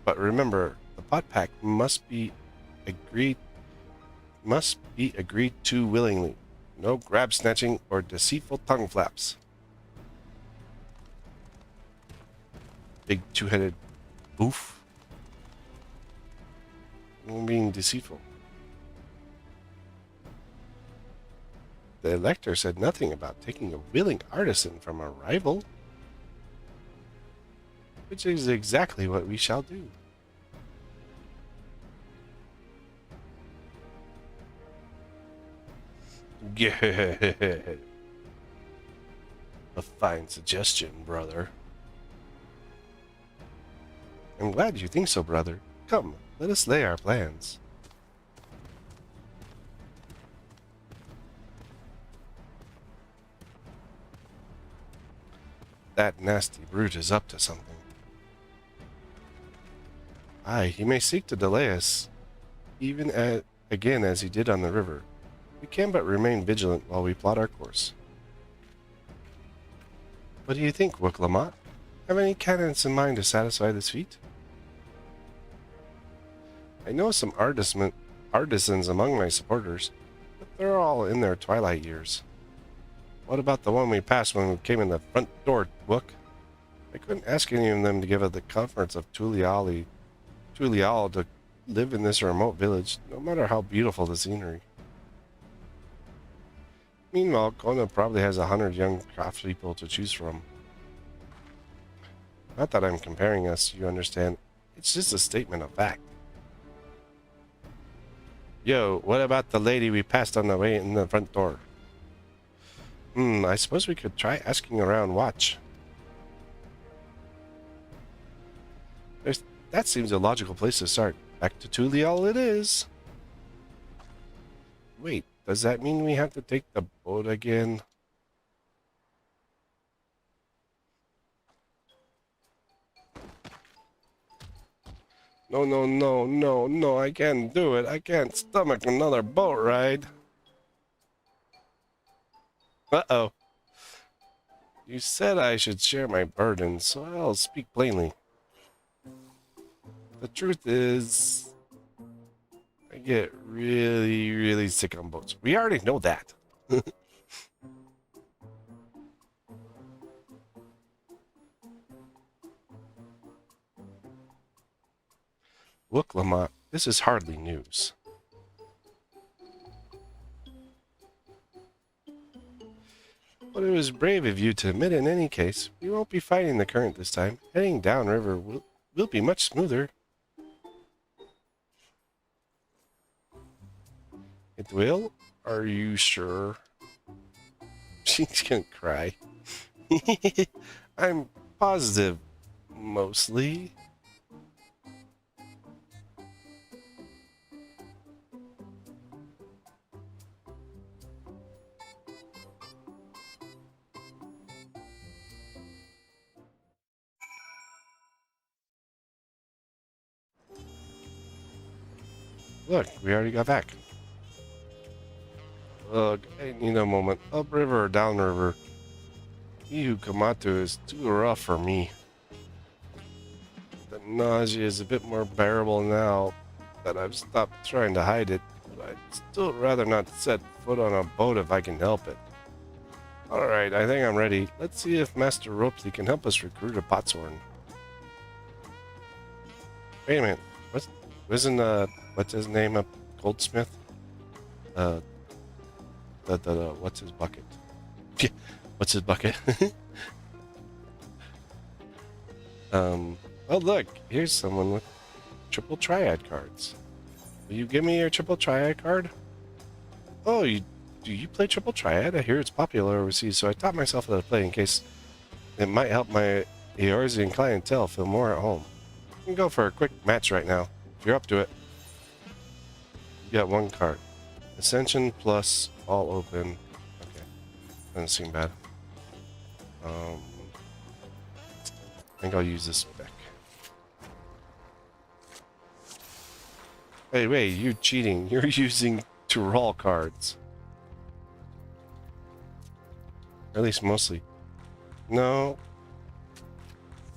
But remember, the pot pack must be agreed to willingly. No grab snatching or deceitful tongue flaps. Big two-headed oof. Being deceitful. The elector said nothing about taking a willing artisan from a rival. Which is exactly what we shall do. Yeah. A fine suggestion, brother. I'm glad you think so, brother. Come, let us lay our plans. That nasty brute is up to something. Aye, he may seek to delay us, again as he did on the river. We can but remain vigilant while we plot our course. What do you think, Wook-Lamont? Have any candidates in mind to satisfy this feat? I know some artisans among my supporters, but they're all in their twilight years. What about the one we passed when we came in the front door, Wook? I couldn't ask any of them to give us the comforts of Tulial to live in this remote village, no matter how beautiful the scenery. Meanwhile, Kona probably has 100 young craftspeople to choose from. Not that I'm comparing us, you understand. It's just a statement of fact. Yo, what about the lady we passed on the way in the front door? I suppose we could try asking around Watch. That seems a logical place to start. Back to Tulial it is. Wait, does that mean we have to take the boat again? No, no, no, no, no, I can't do it. I can't stomach another boat ride. Uh-oh. You said I should share my burden, so I'll speak plainly. The truth is, I get really, really sick on boats. We already know that. Look, Lamont, this is hardly news. But it was brave of you to admit in any case. We won't be fighting the current this time. Heading downriver will be much smoother. It will? Are you sure? She's gonna cry. I'm positive, mostly. Look, we already got back. Look, I need a moment. Upriver or downriver? Ihu Kamatu is too rough for me. The nausea is a bit more bearable now that I've stopped trying to hide it, but I'd still rather not set foot on a boat if I can help it. Alright, I think I'm ready. Let's see if Master Ropesy can help us recruit a Potshorn. Wait a minute. What's his name up? Goldsmith? What's his bucket? What's his bucket? Oh look, here's someone with triple triad cards. Will you give me your triple triad card? Oh, do you play triple triad? I hear it's popular overseas, so I taught myself how to play in case it might help my Eorzean clientele feel more at home. We can go for a quick match right now, if you're up to it. You got one card. Ascension plus all open. Okay. Doesn't seem bad. I think I'll use this spec. Hey, wait, you're cheating. You're using Tural cards. Or at least mostly. No.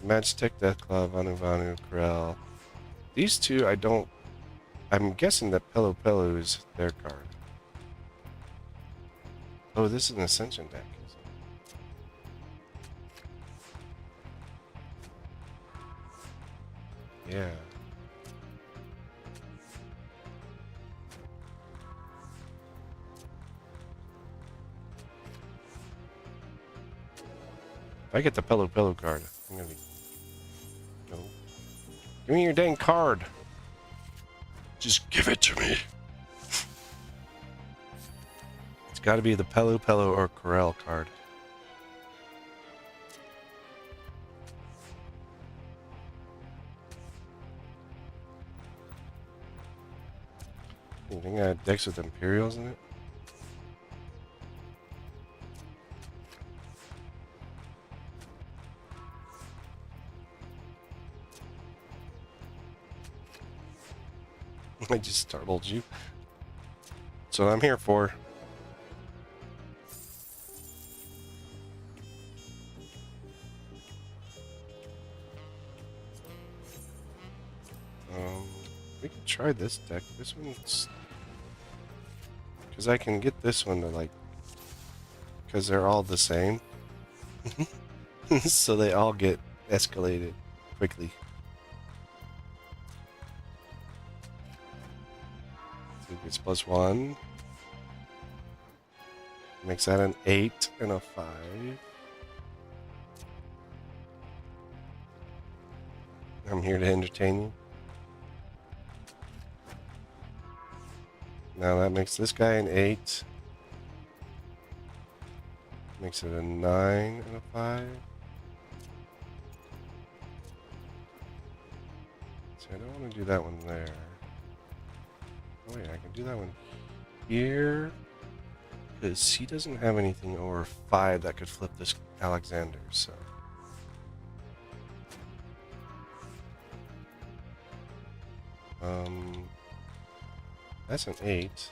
Matchtech, Deathclaw, Vanu, Corel. These two I don't... I'm guessing that Pelo Pelo is their card. Oh, this is an Ascension deck. Yeah. If I get the Pelo Pelo card, I'm gonna be... No. Give me your dang card! Just give it to me! It's gotta be the Pelo Pelo or Corel card. You think I had decks with Imperials in it? I just startled you. That's what I'm here for. We can try this deck. This one's... Because I can get this one to like... Because they're all the same. So they all get escalated quickly. So it gets +1. Makes that an 8 and a 5. I'm here to entertain you. Now that makes this guy an 8. Makes it a 9 and a 5. See, I don't want to do that one there. Oh wait, I can do that one here. Because he doesn't have anything over 5 that could flip this Alexander, so... That's an 8. So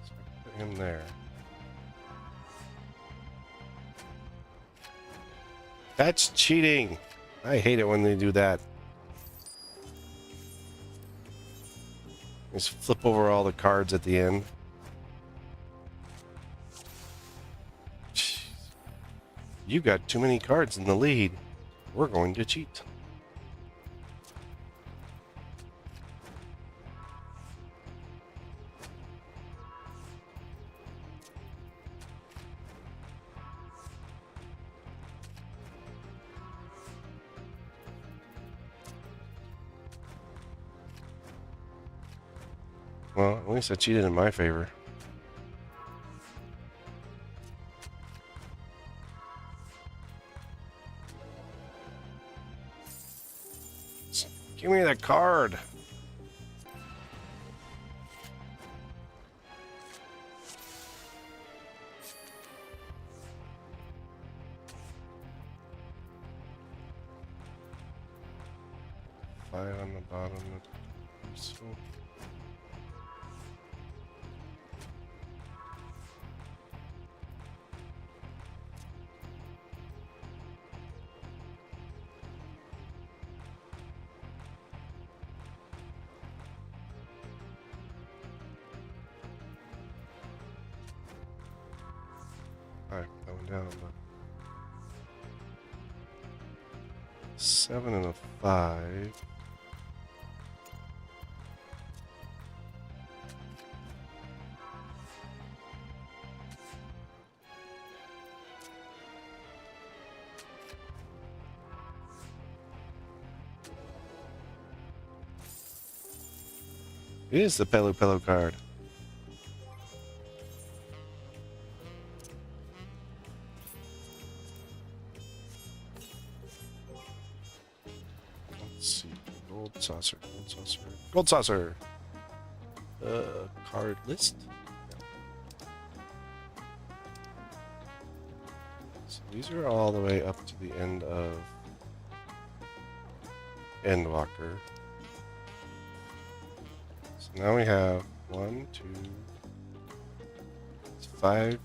I can put him there. That's cheating! I hate it when they do that. Just flip over all the cards at the end. Jeez. You got too many cards in the lead. We're going to cheat. Well, at least I cheated in my favor. Give me the card. Five on the bottom. So. Alright, going down, but 7 and a 5. It is the Pelu card. Let's see. Gold saucer, gold saucer, gold saucer. Card list. So these are all the way up to the end of Endwalker. So now we have 1, 2, 5,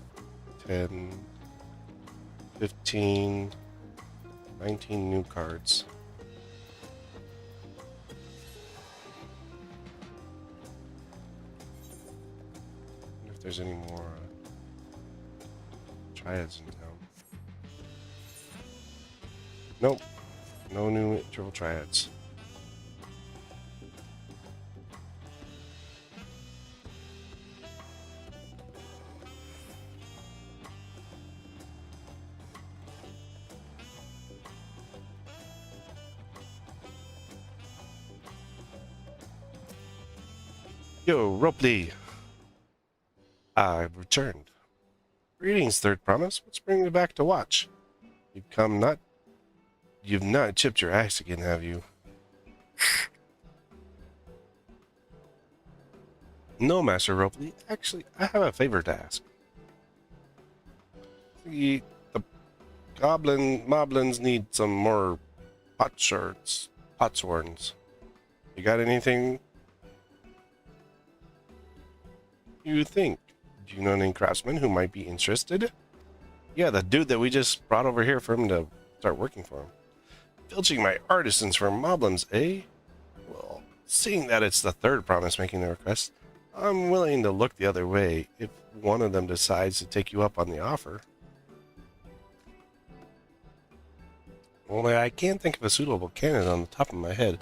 10, 15, 19 new cards. Wonder if there's any more triads in town. Nope. No new triple triads. Yo, Ropley! I've returned. Greetings, Third Promise. What's bringing you back to watch? You've not chipped your axe again, have you? No, Master Ropley. Actually, I have a favor to ask. The moblins need some more potsworns. You got anything you think? Do you know any craftsmen who might be interested? Yeah, the dude that we just brought over here for him to start working for him. Filching my artisans for moblins, eh? Well, seeing that it's the Third Promise making the request, I'm willing to look the other way if one of them decides to take you up on the offer. Well, I can't think of a suitable candidate on the top of my head,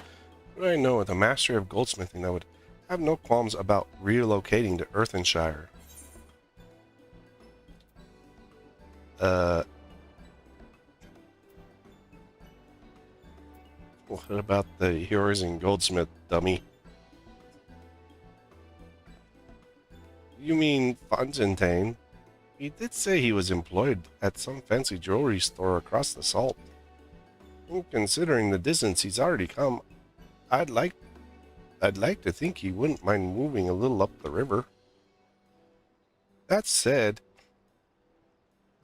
but I know with a mastery of goldsmithing that would have no qualms about relocating to Earthenshire. What about the Horizon Goldsmith, dummy? You mean Fontaine? He did say he was employed at some fancy jewelry store across the salt. And considering the distance he's already come, I'd like to think he wouldn't mind moving a little up the river. That said,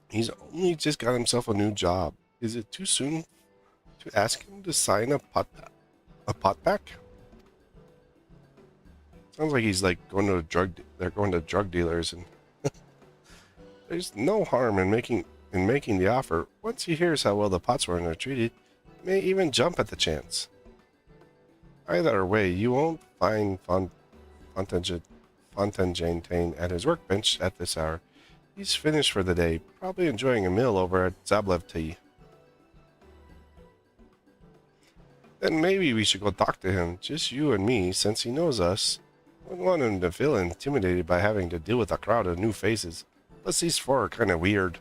he's only just got himself a new job. Is it too soon to ask him to sign a pot pack? Sounds like he's like going to they're going to drug dealers, and there's no harm in making the offer. Once he hears how well the Potsworn are treated, he may even jump at the chance. Either way, you won't find Fontengine at his workbench at this hour. He's finished for the day, probably enjoying a meal over at Zablev Tea. Then maybe we should go talk to him, just you and me, since he knows us. Wouldn't want him to feel intimidated by having to deal with a crowd of new faces. Plus, these four are kind of weird.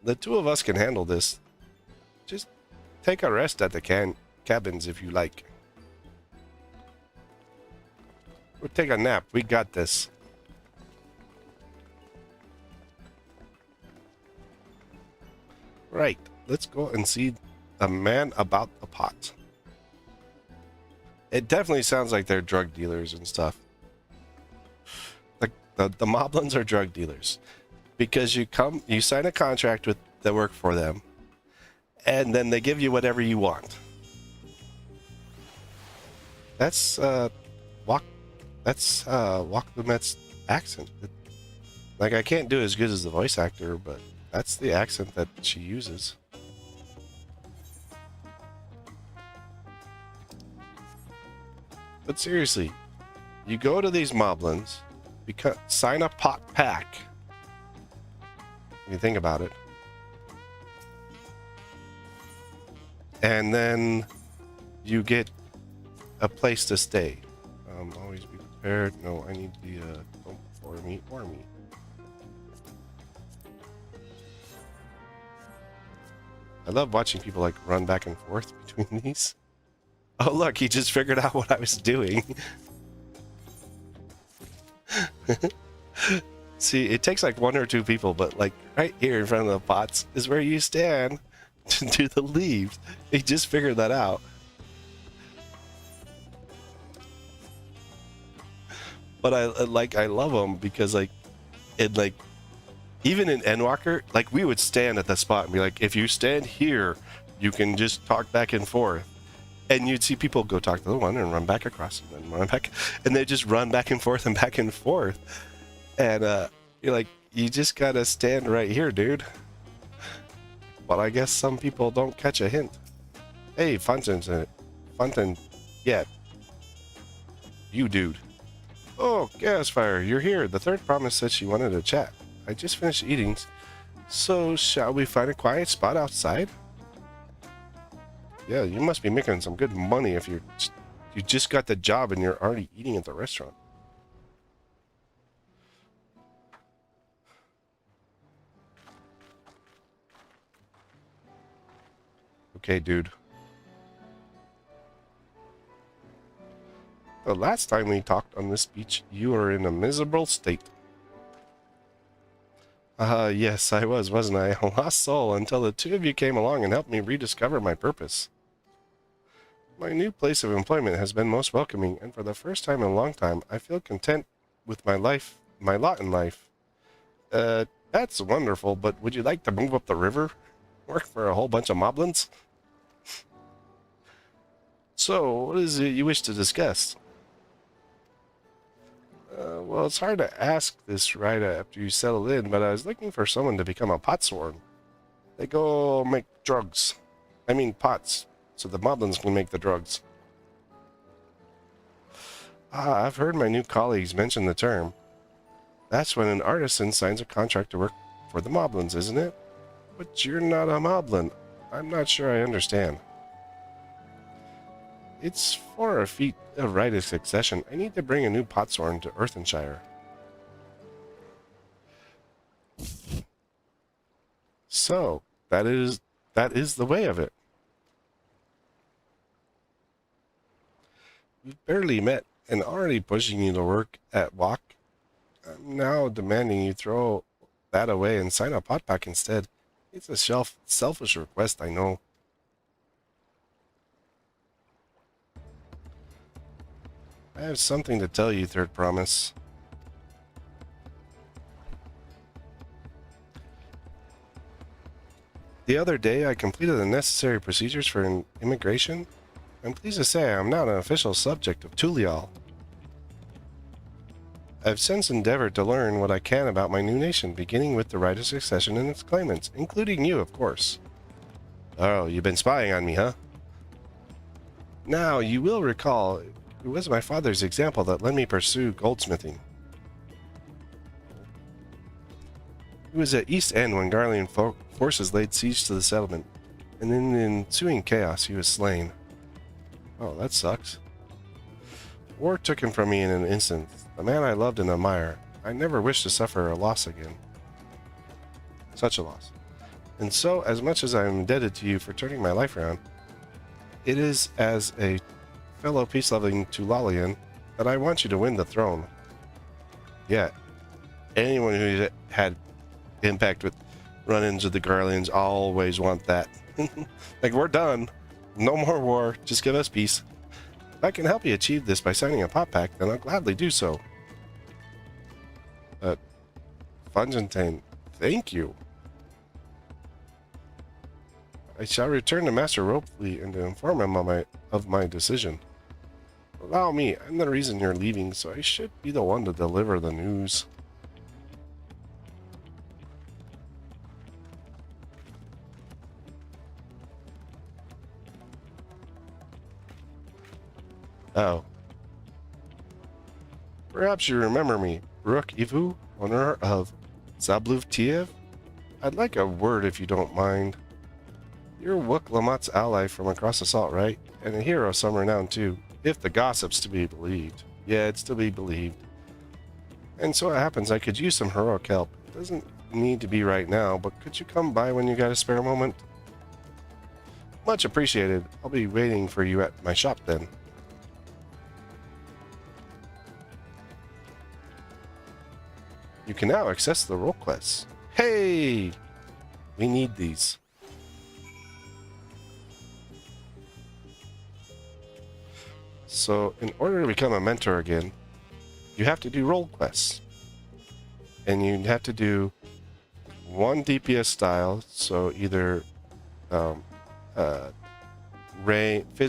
The two of us can handle this. Just take a rest at the cabins if you like. We'll take a nap. We got this. Right. Let's go and see the man about the pot. It definitely sounds like they're drug dealers and stuff. Like the Moblins are drug dealers. Because you sign a contract with that work for them, and then they give you whatever you want. That's Walk the Met's accent. Like, I can't do as good as the voice actor, but that's the accent that she uses. But seriously, you go to these Moblins, sign a pot pack. If you think about it. And then you get a place to stay. Always be prepared. No, I need the for me. I love watching people like run back and forth between these. Oh look, he just figured out what I was doing. See, it takes like one or two people, but like right here in front of the pots is where you stand to do the leaves. He just figured that out. But I love them because like it like even in Endwalker, like we would stand at the spot and be like, if you stand here, you can just talk back and forth. And you'd see people go talk to the one and run back across and then run back, and they just run back and forth and back and forth. And you're like, you just gotta stand right here, dude. But I guess some people don't catch a hint. Hey, Fontaine, yeah. You, dude. Oh, Gasfire, you're here. The third promise said she wanted to chat. I just finished eating, so shall we find a quiet spot outside? Yeah, you must be making some good money if you just got the job and you're already eating at the restaurant. Okay, dude. The last time we talked on this beach, you were in a miserable state. Yes, I was, wasn't I? A lost soul until the two of you came along and helped me rediscover my purpose. My new place of employment has been most welcoming, and for the first time in a long time, I feel content with my lot in life. That's wonderful, but would you like to move up the river? Work for a whole bunch of Moblins? So, what is it you wish to discuss? Well, it's hard to ask this right after you settle in, but I was looking for someone to become a Potsworn. They go make drugs. I mean pots, so the Moblins can make the drugs. I've heard my new colleagues mention the term. That's when an artisan signs a contract to work for the Moblins, isn't it? But you're not a Moblin. I'm not sure I understand. It's for a feat of rite of succession. I need to bring a new Potsworn to Earthenshire. So, that is the way of it. We've barely met and already pushing you to work at WAC. I'm now demanding you throw that away and sign a pot pack instead. It's a selfish request, I know. I have something to tell you, Third Promise. The other day, I completed the necessary procedures for an immigration. I'm pleased to say I'm not an official subject of Tulial. I've since endeavored to learn what I can about my new nation, beginning with the right of succession and its claimants, including you, of course. Oh, you've been spying on me, huh? Now, you will recall, it was my father's example that led me pursue goldsmithing. He was at East End when Garlean forces laid siege to the settlement, and in the ensuing chaos he was slain. Oh, that sucks. War took him from me in an instant. The man I loved and admired. I never wish to suffer a loss again. Such a loss. And so, as much as I am indebted to you for turning my life around, it is as a fellow peace-loving Tulalian that I want you to win the throne. Yeah, anyone who had impact with run-ins with the Garleans always want that. Like, we're done. No more war. Just give us peace. If I can help you achieve this by signing a pop pact, then I'll gladly do so. Fungentain, thank you. I shall return to Master Ropefleet and to inform him of my decision. Allow me, I'm the reason you're leaving, so I should be the one to deliver the news. Oh. Perhaps you remember me, Rook Ivu, owner of Zabluvtiev? I'd like a word if you don't mind. You're Wook Lamott's ally from across the salt, right? And a hero some renown too, if the gossip's to be believed. Yeah, it's to be believed. And so it happens I could use some heroic help. It doesn't need to be right now, but could you come by when you got a spare moment? Much appreciated. I'll be waiting for you at my shop then. You can now access the role quests. Hey! We need these. So, in order to become a mentor again, you have to do role quests. And you have to do one DPS style, so either Phys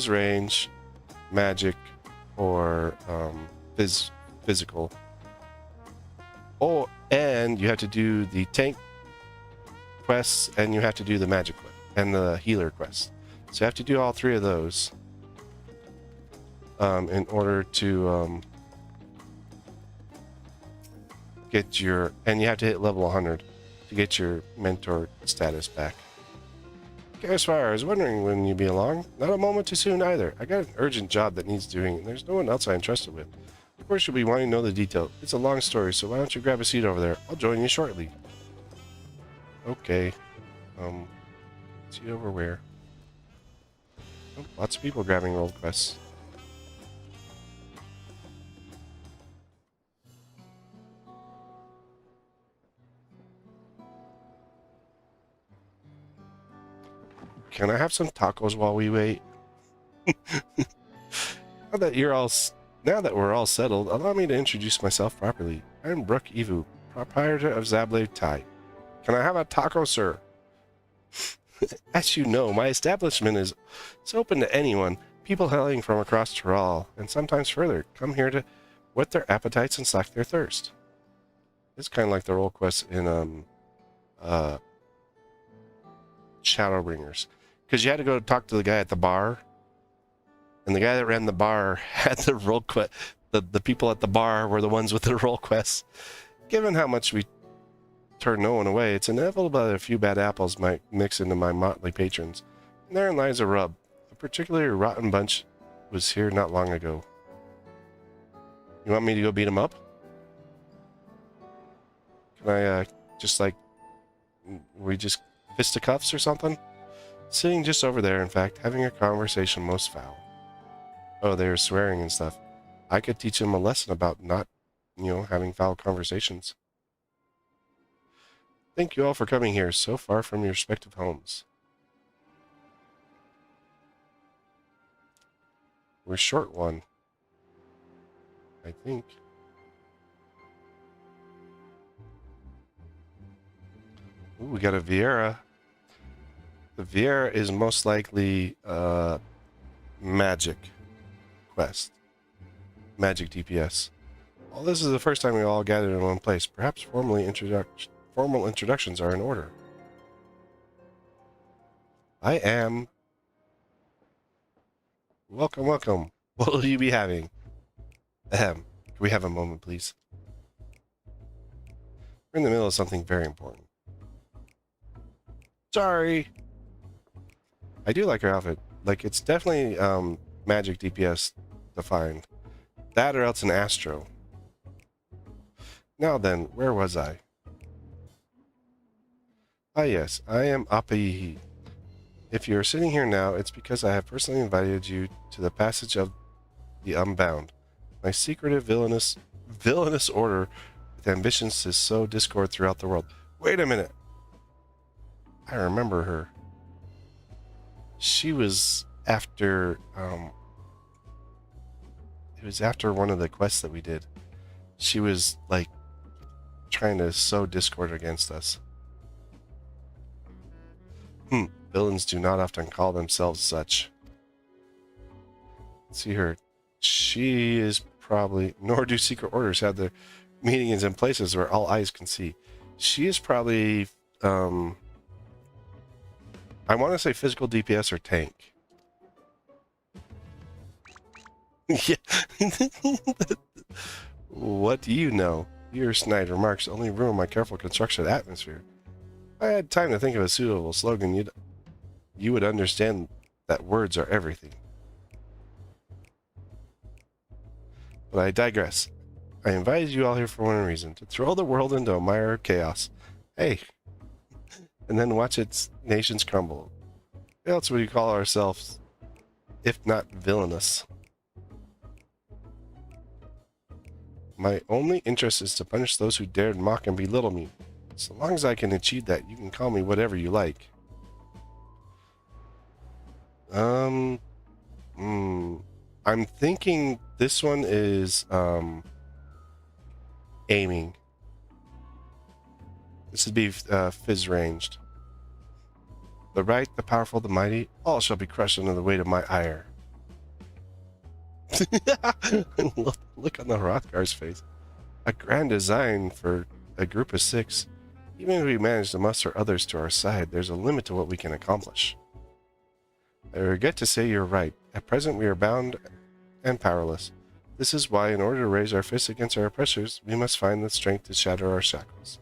range, magic, or physical. Oh, and you have to do the tank quests, and you have to do the magic quest, and the healer quest. So you have to do all three of those in order to get your, and you have to hit level 100 to get your mentor status back. Gasfire, I was wondering when you'd be along. Not a moment too soon either. I got an urgent job that needs doing, and there's no one else I entrusted with. Of course, you'll be wanting to know the detail. It's a long story, so why don't you grab a seat over there? I'll join you shortly. Okay. Seat over where? Oh, lots of people grabbing role quests. Can I have some tacos while we wait? Now that we're all settled, allow me to introduce myself properly. I'm Rook Ivu, proprietor of Zablave Tai. Can I have a taco, sir? As you know, my establishment is open to anyone, people hailing from across Tyrol, and sometimes further, come here to whet their appetites and slake their thirst. It's kind of like the role quest in Shadowbringers. Because you had to go talk to the guy at the bar, and the guy that ran the bar had the role quest. The people at the bar were the ones with the role quests. Given how much we turn no one away, it's inevitable that a few bad apples might mix into my motley patrons. And therein lies a rub. A particularly rotten bunch was here not long ago. You want me to go beat him up? Can I, just like, we just fisticuffs or something? Sitting just over there, in fact, having a conversation most foul. Oh, they were swearing and stuff. I could teach them a lesson about not, having foul conversations. Thank you all for coming here so far from your respective homes. We're short one, I think. Ooh, we got a Vieira. The Vieira is most likely magic quest. Magic DPS. Well, this is the first time we all gathered in one place. Perhaps formal introductions are in order. I am. Welcome, welcome. What will you be having? Ahem. Can we have a moment, please? We're in the middle of something very important. Sorry. I do like her outfit. Like, it's definitely magic DPS defined. That or else an Astro. Now then, where was I? Ah yes, I am Apaihi. If you are sitting here now, it's because I have personally invited you to the passage of the Unbound, my secretive villainous order with ambitions to sow discord throughout the world. Wait a minute. I remember her. She was after it was after one of the quests that we did. She was like trying to sow discord against us. Villains do not often call themselves such. See her. She is probably, nor do secret orders have their meetings in places where all eyes can see. She is probably, I want to say physical DPS or tank. Yeah. What do you know? Your snide remarks only ruin my careful construction atmosphere. If I had time to think of a suitable slogan, you would understand that words are everything. But I digress. I invited you all here for one reason, to throw the world into a mire of chaos. Hey, and then watch its nations crumble. What else would you call ourselves, if not villainous? My only interest is to punish those who dared mock and belittle me. So long as I can achieve that, you can call me whatever you like. I'm thinking this one is aiming. This would be fizz ranged. The right, the powerful, the mighty, all shall be crushed under the weight of my ire. Look on the Hrothgar's face. A grand design for a group of 6. Even if we manage to muster others to our side, there's a limit to what we can accomplish. I regret to say you're right. At present we are bound and powerless. This is why, in order to raise our fists against our oppressors, we must find the strength to shatter our shackles.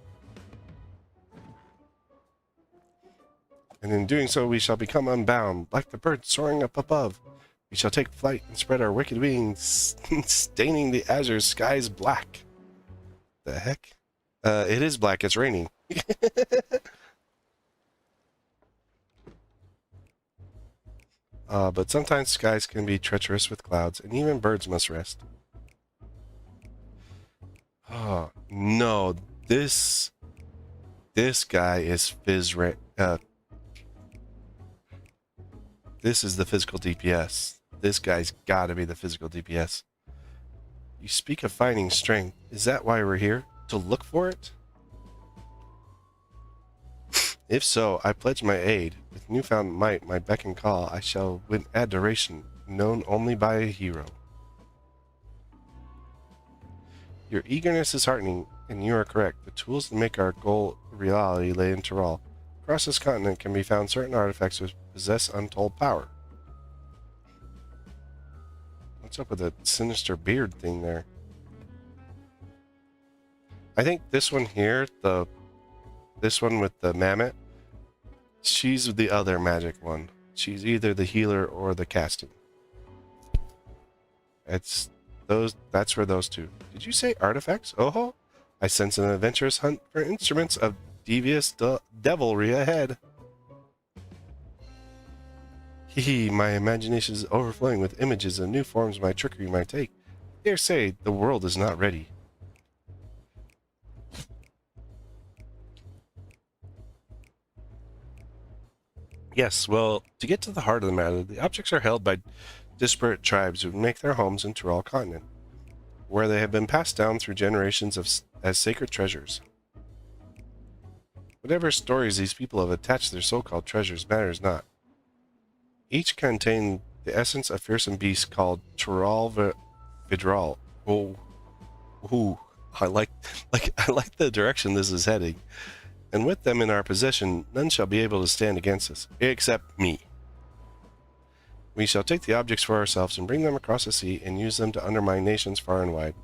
And in doing so, we shall become unbound, like the bird soaring up above. We shall take flight and spread our wicked wings, staining the azure skies black. The heck? It is black, it's raining. But sometimes skies can be treacherous with clouds, and even birds must rest. Oh, no. This guy is this is the physical DPS. This guy's gotta be the physical DPS. You speak of finding strength. Is that why we're here? To look for it? If so, I pledge my aid. With newfound might, my beck and call, I shall win adoration, known only by a hero. Your eagerness is heartening, and you are correct. The tools to make our goal a reality lay in Tyrol. Across this continent can be found certain artifacts which possess untold power. What's up with the sinister beard thing there? I think this one here, this one with the mammoth, she's the other magic one. She's either the healer or the casting. That's for those two. Did you say artifacts? Oh, I sense an adventurous hunt for instruments of devious devilry ahead. Hee, my imagination is overflowing with images of new forms my trickery might take. Dare say the world is not ready. Yes, well, to get to the heart of the matter, the objects are held by disparate tribes who make their homes in Tyrol continent, where they have been passed down through generations as sacred treasures. Whatever stories these people have attached to their so-called treasures matters not. Each contain the essence of fearsome beasts called Tural Vidral. Oh, ooh, I like the direction this is heading. And with them in our possession, none shall be able to stand against us, except me. We shall take the objects for ourselves and bring them across the sea and use them to undermine nations far and wide.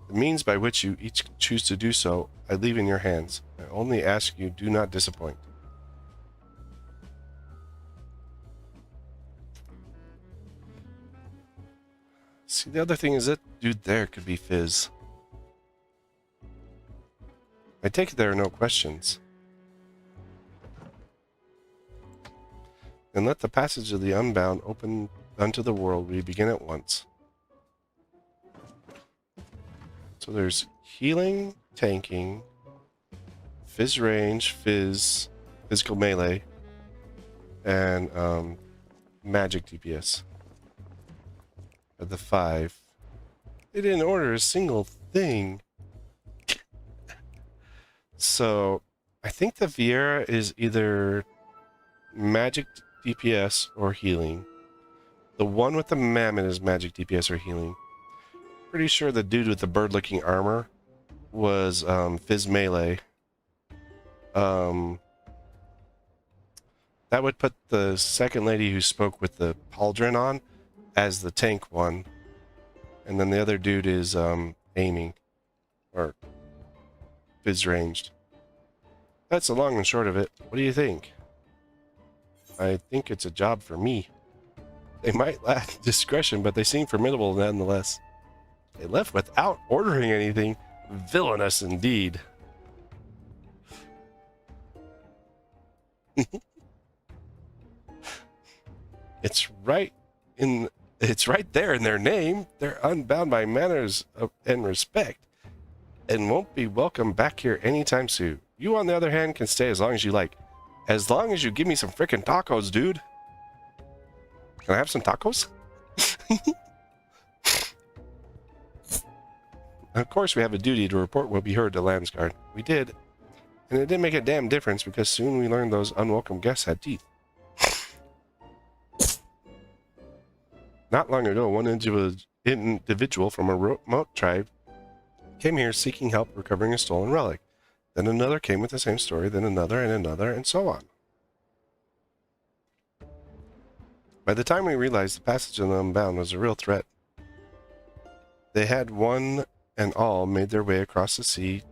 The means by which you each choose to do so, I leave in your hands. I only ask you, do not disappoint. See, the other thing is that dude there could be Fizz. I take it there are no questions. And let the passage of the unbound open unto the world. We begin at once. So there's healing, tanking, Fizz range, Fizz, physical melee, and magic DPS. Of the 5. They didn't order a single thing. So I think the Viera is either magic DPS or healing. The one with the mammoth is magic DPS or healing. Pretty sure the dude with the bird-looking armor was Fizz melee. That would put the second lady who spoke with the pauldron on as the tank one, and then the other dude is aiming or Fizz ranged. That's the long and short of it. What do you think? I think it's a job for me. They might lack discretion, but they seem formidable nonetheless. They left without ordering anything. Villainous indeed. It's right there in their name. They're unbound by manners and respect, and won't be welcome back here anytime soon. You, on the other hand, can stay as long as you like. As long as you give me some freaking tacos, dude. Can I have some tacos? Of course, we have a duty to report what we heard to Landsguard. We did, and it didn't make a damn difference because soon we learned those unwelcome guests had teeth. Not long ago, one individual from a remote tribe came here seeking help recovering a stolen relic. Then another came with the same story, then another, and so on. By the time we realized the passage of the Unbound was a real threat, they had one and all made their way across the sea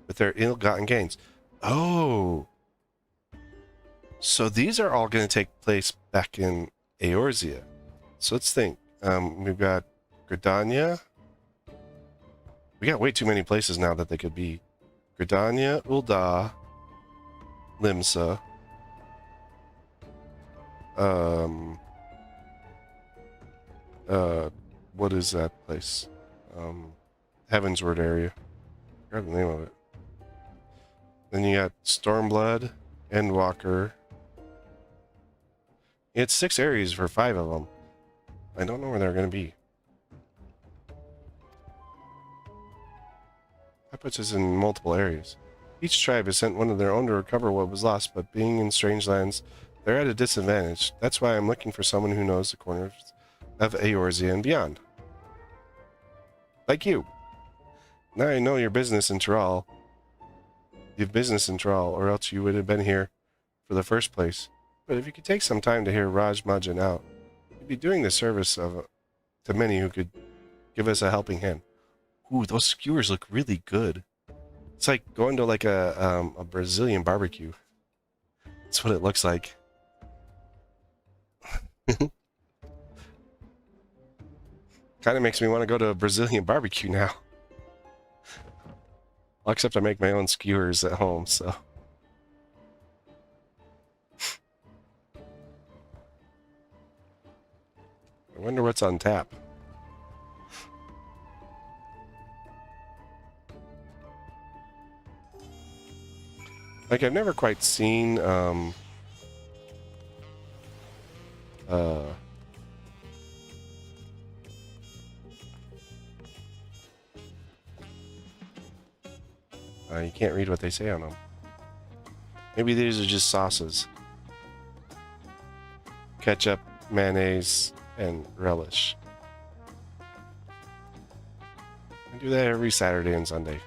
with their ill-gotten gains. Oh! So these are all going to take place back in Eorzea. So let's think. We've got Gridania. We got way too many places now that they could be. Gridania, Ul'dah, Limsa. What is that place? Heavensward area. I forgot the name of it. Then you got Stormblood, Endwalker. It's 6 areas for 5 of them. I don't know where they're going to be. That puts us in multiple areas. Each tribe has sent one of their own to recover what was lost, but being in strange lands, they're at a disadvantage. That's why I'm looking for someone who knows the corners of Eorzea and beyond. Like you. Now I know your business in Tural. You have business in Tural, or else you would have been here for the first place. But if you could take some time to hear Raj Majan out, you'd be doing the service to many who could give us a helping hand. Ooh, those skewers look really good. It's like going to like a Brazilian barbecue. That's what it looks like. Kind of makes me want to go to a Brazilian barbecue now. Well, except I make my own skewers at home, so. I wonder what's on tap. Like, I've never quite seen, you can't read what they say on them. Maybe these are just sauces. Ketchup, mayonnaise, and relish. I do that every Saturday and Sunday.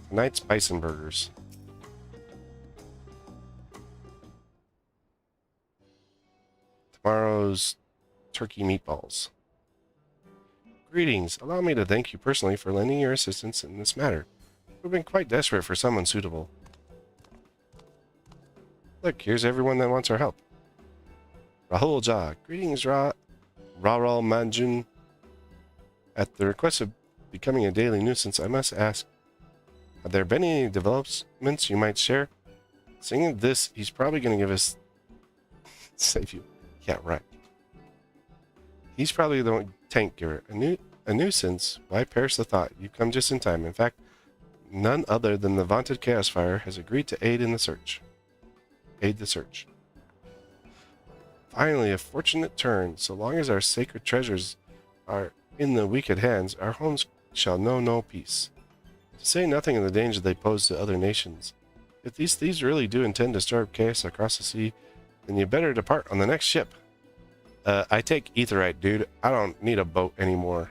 Tonight's bison burgers. Tomorrow's turkey meatballs. Greetings. Allow me to thank you personally for lending your assistance in this matter. We've been quite desperate for someone suitable. Look, here's everyone that wants our help. Rahul Jha. Greetings, Raral Manjun. At the request of becoming a daily nuisance, I must ask, have there been any developments you might share? Seeing this, he's probably going to give us... Save you. Yeah, right. He's probably the one tank giver. A nuisance? Why perish the thought? You've come just in time. In fact, none other than the vaunted Chaos Fire has agreed to aid the search. Finally, a fortunate turn. So long as our sacred treasures are in the wicked hands, our homes shall know no peace. To say nothing of the danger they pose to other nations. If these thieves really do intend to stir up chaos across the sea, then you better depart on the next ship. I take Aetheryte, dude. I don't need a boat anymore.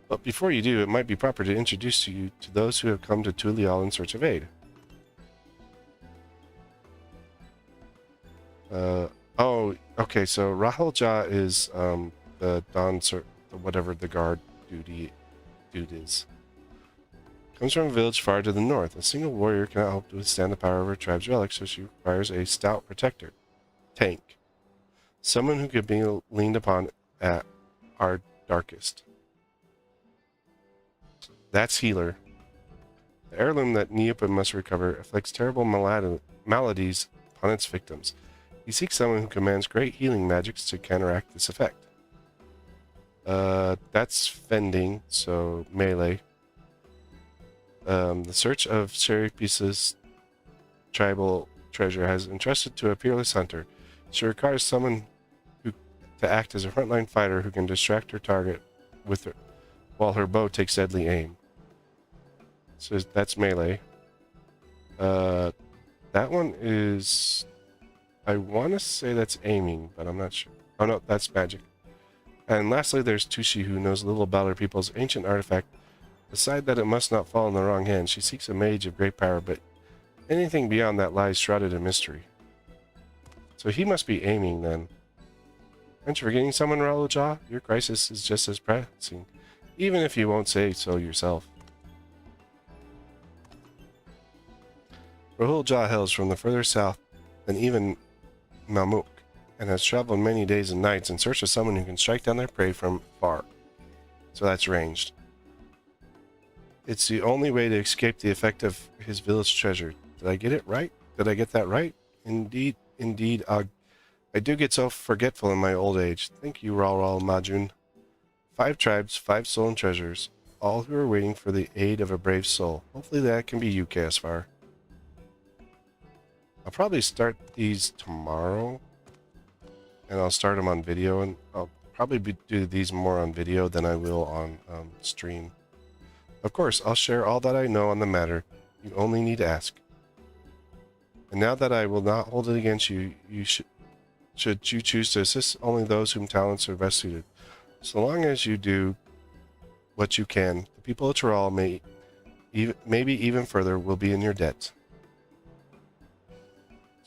But before you do, it might be proper to introduce you to those who have come to Tulial in search of aid. Oh, okay, so Rahul Jha is the whatever the guard dude is. Comes from a village far to the north. A single warrior cannot hope to withstand the power of her tribe's relics, so she requires a stout protector. Tank. Someone who could be leaned upon at our darkest. That's healer. The heirloom that Neopa must recover afflicts terrible maladies upon its victims. He seeks someone who commands great healing magics to counteract this effect. That's fending, so melee. The search of Sheripisa's tribal treasure has entrusted to a peerless hunter. She requires someone to act as a frontline fighter who can distract her target with her, while her bow takes deadly aim. So that's melee. That one is... I want to say that's aiming, but I'm not sure. Oh no, that's magic. And lastly, there's Tushi, who knows little about her people's ancient artifact. Aside that it must not fall in the wrong hands, she seeks a mage of great power, but anything beyond that lies shrouded in mystery. So he must be aiming then. Aren't you forgetting someone, Rahul Jha? Your crisis is just as pressing, even if you won't say so yourself. Rahul Jha hails from the further south than even Mamuk, and has traveled many days and nights in search of someone who can strike down their prey from far. So that's ranged. It's the only way to escape the effect of his village treasure. Did I get it right? Did I get that right? Indeed, I do get so forgetful in my old age. Thank you, Ral Majun. 5 tribes, 5 stolen treasures, all who are waiting for the aid of a brave soul. Hopefully that can be you, Chaosfire. I'll probably start these tomorrow, and I'll start them on video, and I'll probably do these more on video than I will on stream. Of course, I'll share all that I know on the matter. You only need to ask. And now that I will not hold it against you, should you choose to assist only those whom talents are best suited. So long as you do what you can, the people of Tural maybe even further will be in your debt.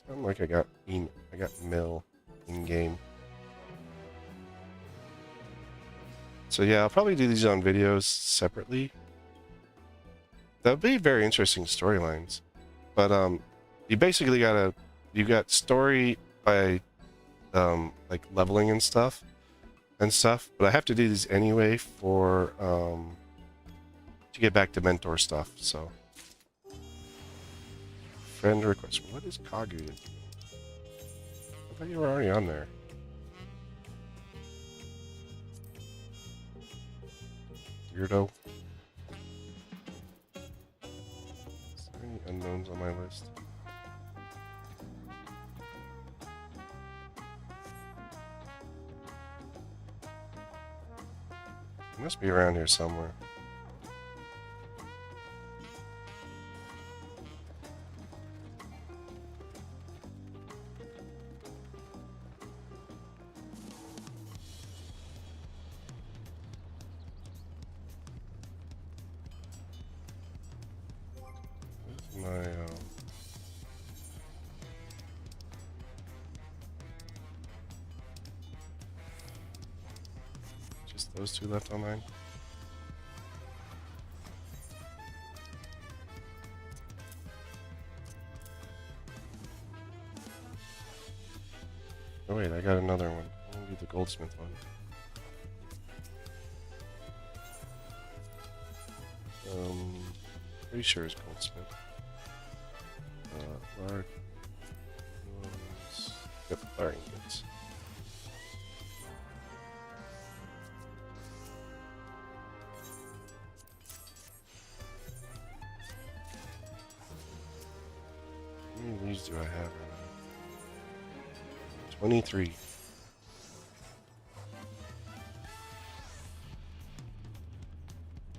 Sound like I got mail in game. So yeah, I'll probably do these on videos separately. That would be very interesting storylines. But you basically you got story by like leveling and stuff. But I have to do these anyway for to get back to mentor stuff. So friend request. What is Kagu? I thought you were already on there. Weirdo. Is there any unknowns on my list? It must be around here somewhere. my just those two left on mine. Oh wait, I got another one. I'm gonna do the goldsmith one. Pretty sure it's goldsmith. Large ones. Yep, firing goods. How many of these do I have right now? 23.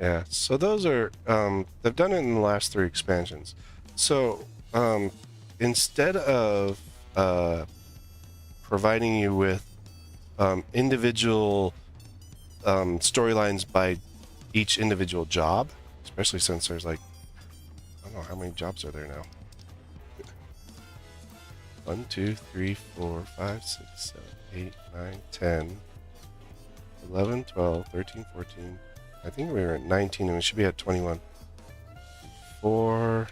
Yeah, so those are, they've done it in the last 3 expansions. So, instead of providing you with individual storylines by each individual job, especially since there's like, I don't know how many jobs are there now. 1, 2, 3, 4, 5, 6, 7, 8, 9, 10, 11, 12, 13, 14. I think we were at 19 and we should be at 21. 4,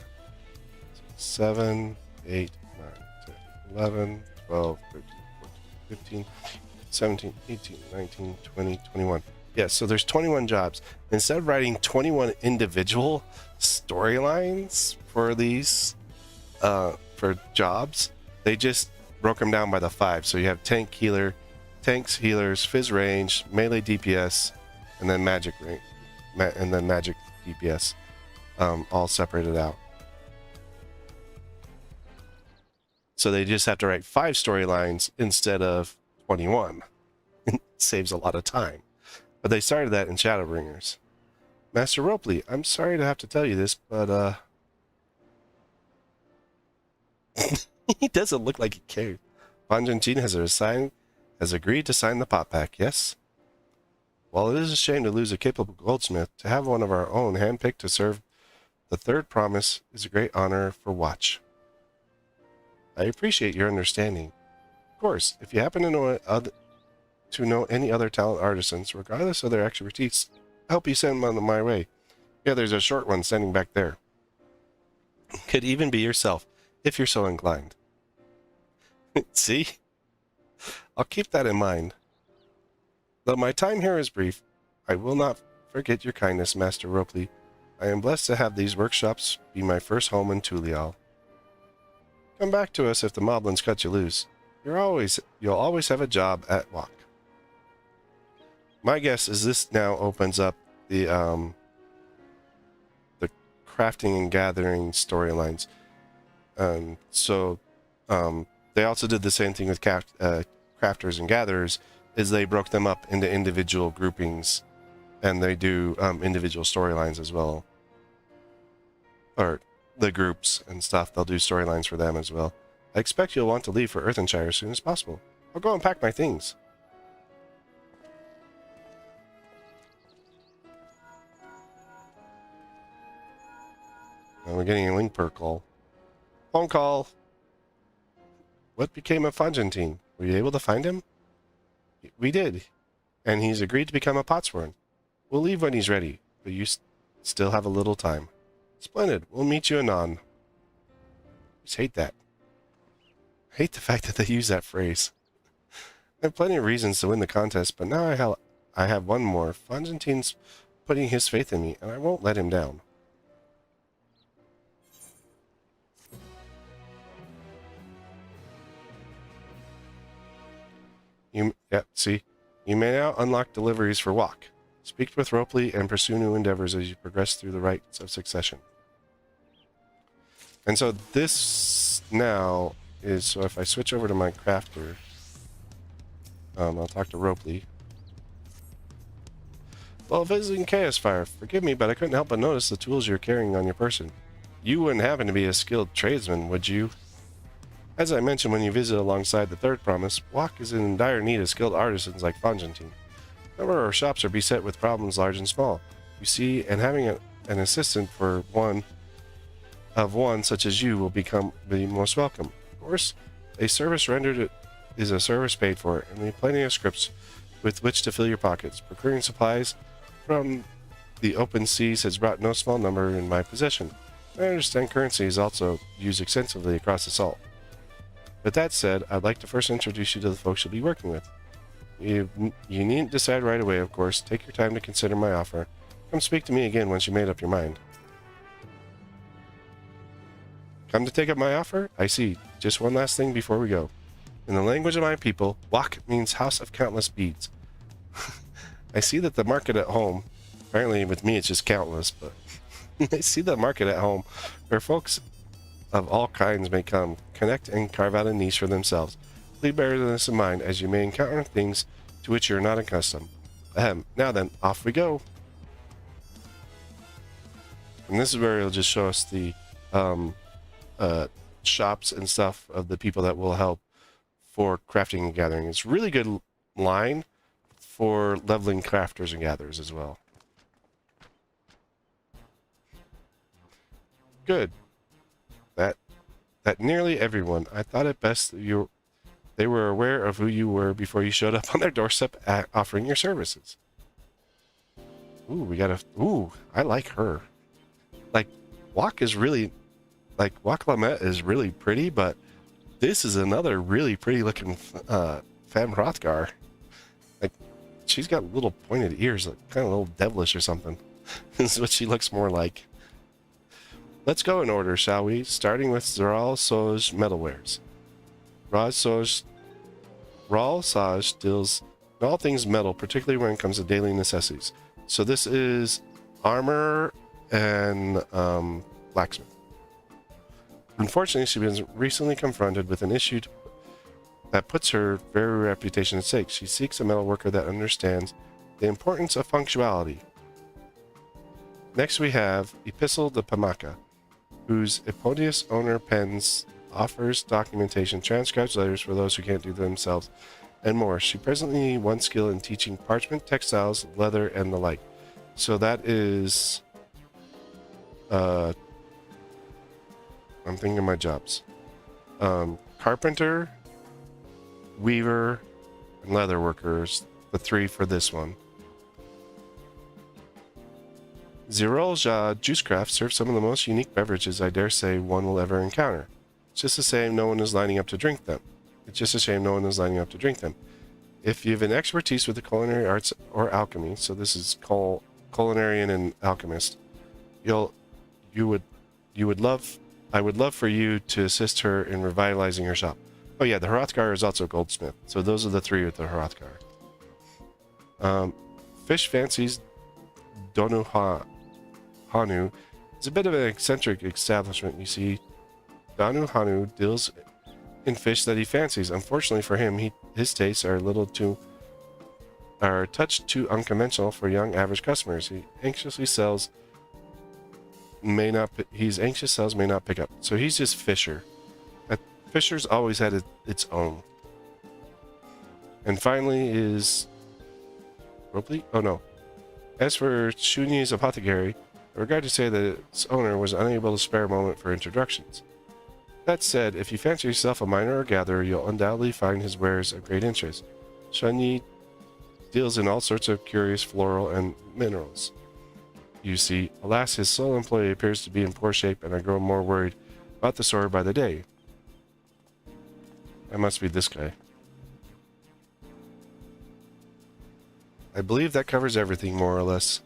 7, 8, 9, 10, 11, 12, 13, 14, 15, 17, 18, 19, 20, 21. Yeah, so there's 21 jobs. Instead of writing 21 individual storylines for these, for jobs, they just broke them down by the 5. So you have tank healer, tanks, healers, fizz range, melee DPS, and then magic range, and then magic DPS, all separated out. So they just have to write 5 storylines instead of 21. It saves a lot of time. But they started that in Shadowbringers. Master Ropley, I'm sorry to have to tell you this, but he doesn't look like he cared. Fonjentine has agreed to sign the pot pack, yes? While it is a shame to lose a capable goldsmith, to have one of our own handpicked to serve the 3rd promise is a great honor for Watch. I appreciate your understanding. Of course, if you happen to know any other talented artisans, regardless of their expertise, I hope you send them my way. Yeah, there's a short one standing back there. Could even be yourself, if you're so inclined. See? I'll keep that in mind. Though my time here is brief, I will not forget your kindness, Master Ropley. I am blessed to have these workshops be my first home in Tulial. Come back to us if the moblins cut you loose. You'll always have a job at WOC. My guess is this now opens up the crafting and gathering storylines. So they also did the same thing with crafters and gatherers, is they broke them up into individual groupings, and they do individual storylines as well. Or the groups and stuff, they'll do storylines for them as well. I expect you'll want to leave for Earthenshire as soon as possible. I'll go and pack my things. And we're getting a Lingper call. Phone call. What became of Fonjentine? Were you able to find him? We did. And he's agreed to become a potsworn. We'll leave when he's ready, but you still have a little time. Splendid. We'll meet you anon. I just hate that. I hate the fact that they use that phrase. I have plenty of reasons to win the contest, but now I have one more. Fonjentine's putting his faith in me, and I won't let him down. See? You may now unlock deliveries for WOC. Speak with Ropley and pursue new endeavors as you progress through the rites of succession. And so this now is, so if I switch over to my crafter, I'll talk to Ropley. While visiting Chaos Fire, forgive me, but I couldn't help but notice the tools you're carrying on your person. You wouldn't happen to be a skilled tradesman, would you? As I mentioned when you visit alongside the 3rd promise, WOC is in dire need of skilled artisans like Fonjentine. However, our shops are beset with problems large and small. You see, and having an assistant for one of one such as you will be most welcome. Of course, a service rendered is a service paid for, and we have plenty of scripts with which to fill your pockets. Procuring supplies from the open seas has brought no small number in my possession. I understand currency is also used extensively across the salt. With that said, I'd like to first introduce you to the folks you'll be working with. You needn't decide right away, of course. Take your time to consider my offer. Come speak to me again once you made up your mind. Come to take up my offer? I see. Just one last thing before we go. In the language of my people, Wak means house of countless beads. I see that the market at home, apparently with me it's just countless, but I see the market at home where folks of all kinds may come, connect and carve out a niche for themselves. Please bear this in mind as you may encounter things to which you are not accustomed. Now then, off we go. And this is where it'll just show us the shops and stuff of the people that will help for crafting and gathering. It's a really good line for leveling crafters and gatherers as well. Good. That nearly everyone. I thought it best that they were aware of who you were before you showed up on their doorstep offering your services. Ooh, I like her. Like, Wak Lamet is really pretty, but this is another really pretty looking femme Hrothgar. Like, she's got little pointed ears, like kind of a little devilish or something. This is what she looks more like. Let's go in order, shall we? Starting with Zaral Soj Metalwares. Ral Saj deals in all things metal, particularly when it comes to daily necessities. So this is armor and blacksmith. Unfortunately, she was recently confronted with an issue that puts her very reputation at stake. She seeks a metal worker that understands the importance of punctuality. Next we have Epistle de Pamaka, whose Epodius owner pens, offers documentation, transcribes letters for those who can't do them themselves, and more. She presently won skill in teaching parchment, textiles, leather, and the like. So that is... I'm thinking of my jobs. Carpenter, weaver, and leather workers, the three for this one. Zirolja Juicecraft serves some of the most unique beverages I dare say one will ever encounter. It's just a shame no one is lining up to drink them. If you have an expertise with the culinary arts or alchemy, so this is culinarian and alchemist, I would love for you to assist her in revitalizing her shop. Oh yeah, the Hrothgar is also a goldsmith. So those are the three with the Hrothgar. Fish Fancies Donu Hanu is a bit of an eccentric establishment. You see, Donu Hanu deals in fish that he fancies. Unfortunately for him, his tastes are a touch too unconventional for young average customers. His anxious sales may not pick up. So he's just Fisher. Fisher's always had its own. And finally is Robley? Oh no. As for Shuni's apothecary, I regret to say that its owner was unable to spare a moment for introductions. That said, if you fancy yourself a miner or gatherer, you'll undoubtedly find his wares of great interest. Shuni deals in all sorts of curious floral and minerals. You see, alas, his sole employee appears to be in poor shape, and I grow more worried about the story by the day. That must be this guy. I believe that covers everything, more or less.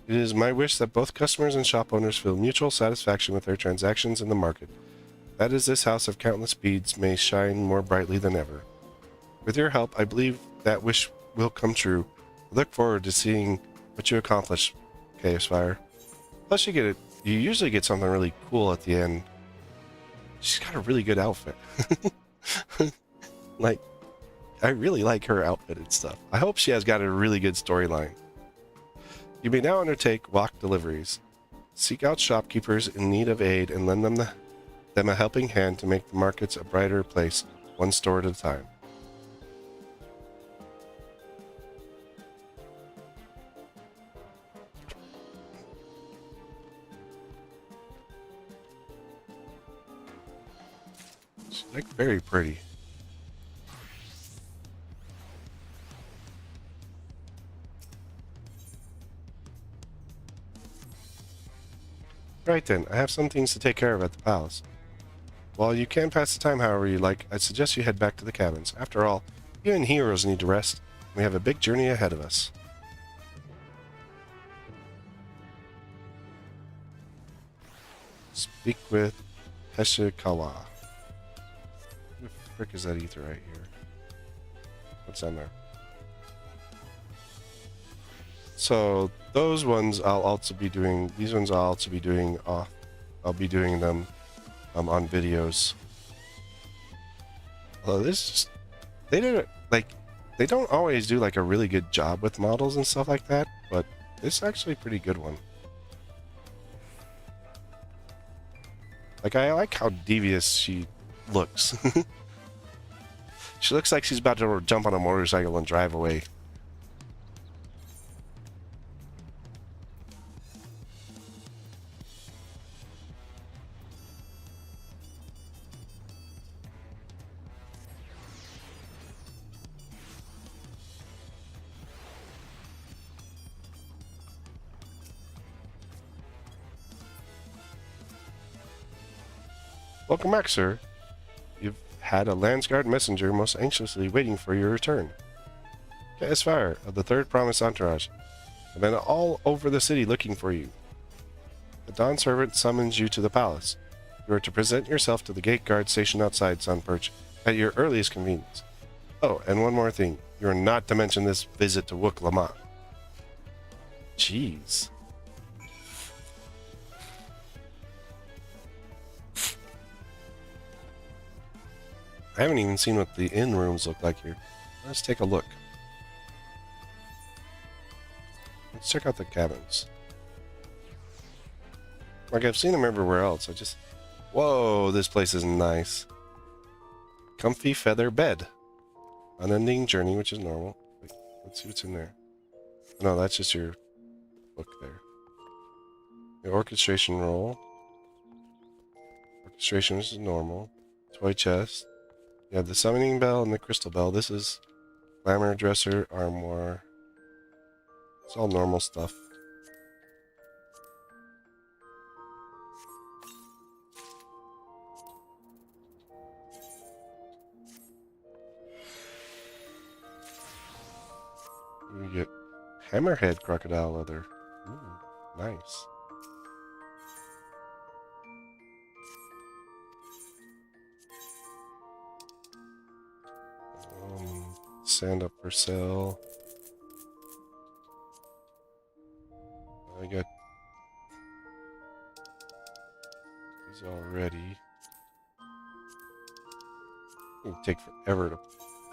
It is my wish that both customers and shop owners feel mutual satisfaction with their transactions in the market. That is, this house of countless beads may shine more brightly than ever. With your help, I believe that wish will come true. I look forward to seeing what you accomplish, Chaos Fire. Plus, you usually get something really cool at the end. She's got a really good outfit. I really like her outfit and stuff. I hope she has got a really good storyline. You may now undertake walk deliveries. Seek out shopkeepers in need of aid and lend them a helping hand to make the markets a brighter place, one store at a time. She's like very pretty. Right then, I have some things to take care of at the palace. While you can pass the time however you like, I'd suggest you head back to the cabins. After all, even heroes need to rest. We have a big journey ahead of us. Speak with Heshikawa. Who the frick is that ether right here? What's on there? So those ones I'll also be doing. These ones I'll also be doing off. I'll be doing them on videos. Although this just, they did it like they don't always do like a really good job with models and stuff like that, but this is actually a pretty good one. Like I like how devious she looks. She looks like she's about to jump on a motorcycle and drive away. Welcome back, sir. You've had a Landsguard messenger most anxiously waiting for your return. Fire of the Third Promise Entourage have been all over the city looking for you. The Dawn servant summons you to the palace. You are to present yourself to the gate guard stationed outside Sunperch at your earliest convenience. Oh, and one more thing. You are not to mention this visit to Wook Lamont. Jeez. I haven't even seen what the inn rooms look like here. Let's take a look. Let's check out the cabins. Like I've seen them everywhere else. Whoa, this place is nice. Comfy feather bed. Unending journey, which is normal. Wait, let's see what's in there. No, that's just your book there. The orchestration roll. Orchestration, which is normal. Toy chest. You have the summoning bell and the crystal bell. This is glamour dresser, armoire. It's all normal stuff. We get hammerhead crocodile leather. Ooh, nice. Sand up for sale. I got these already. It would take forever to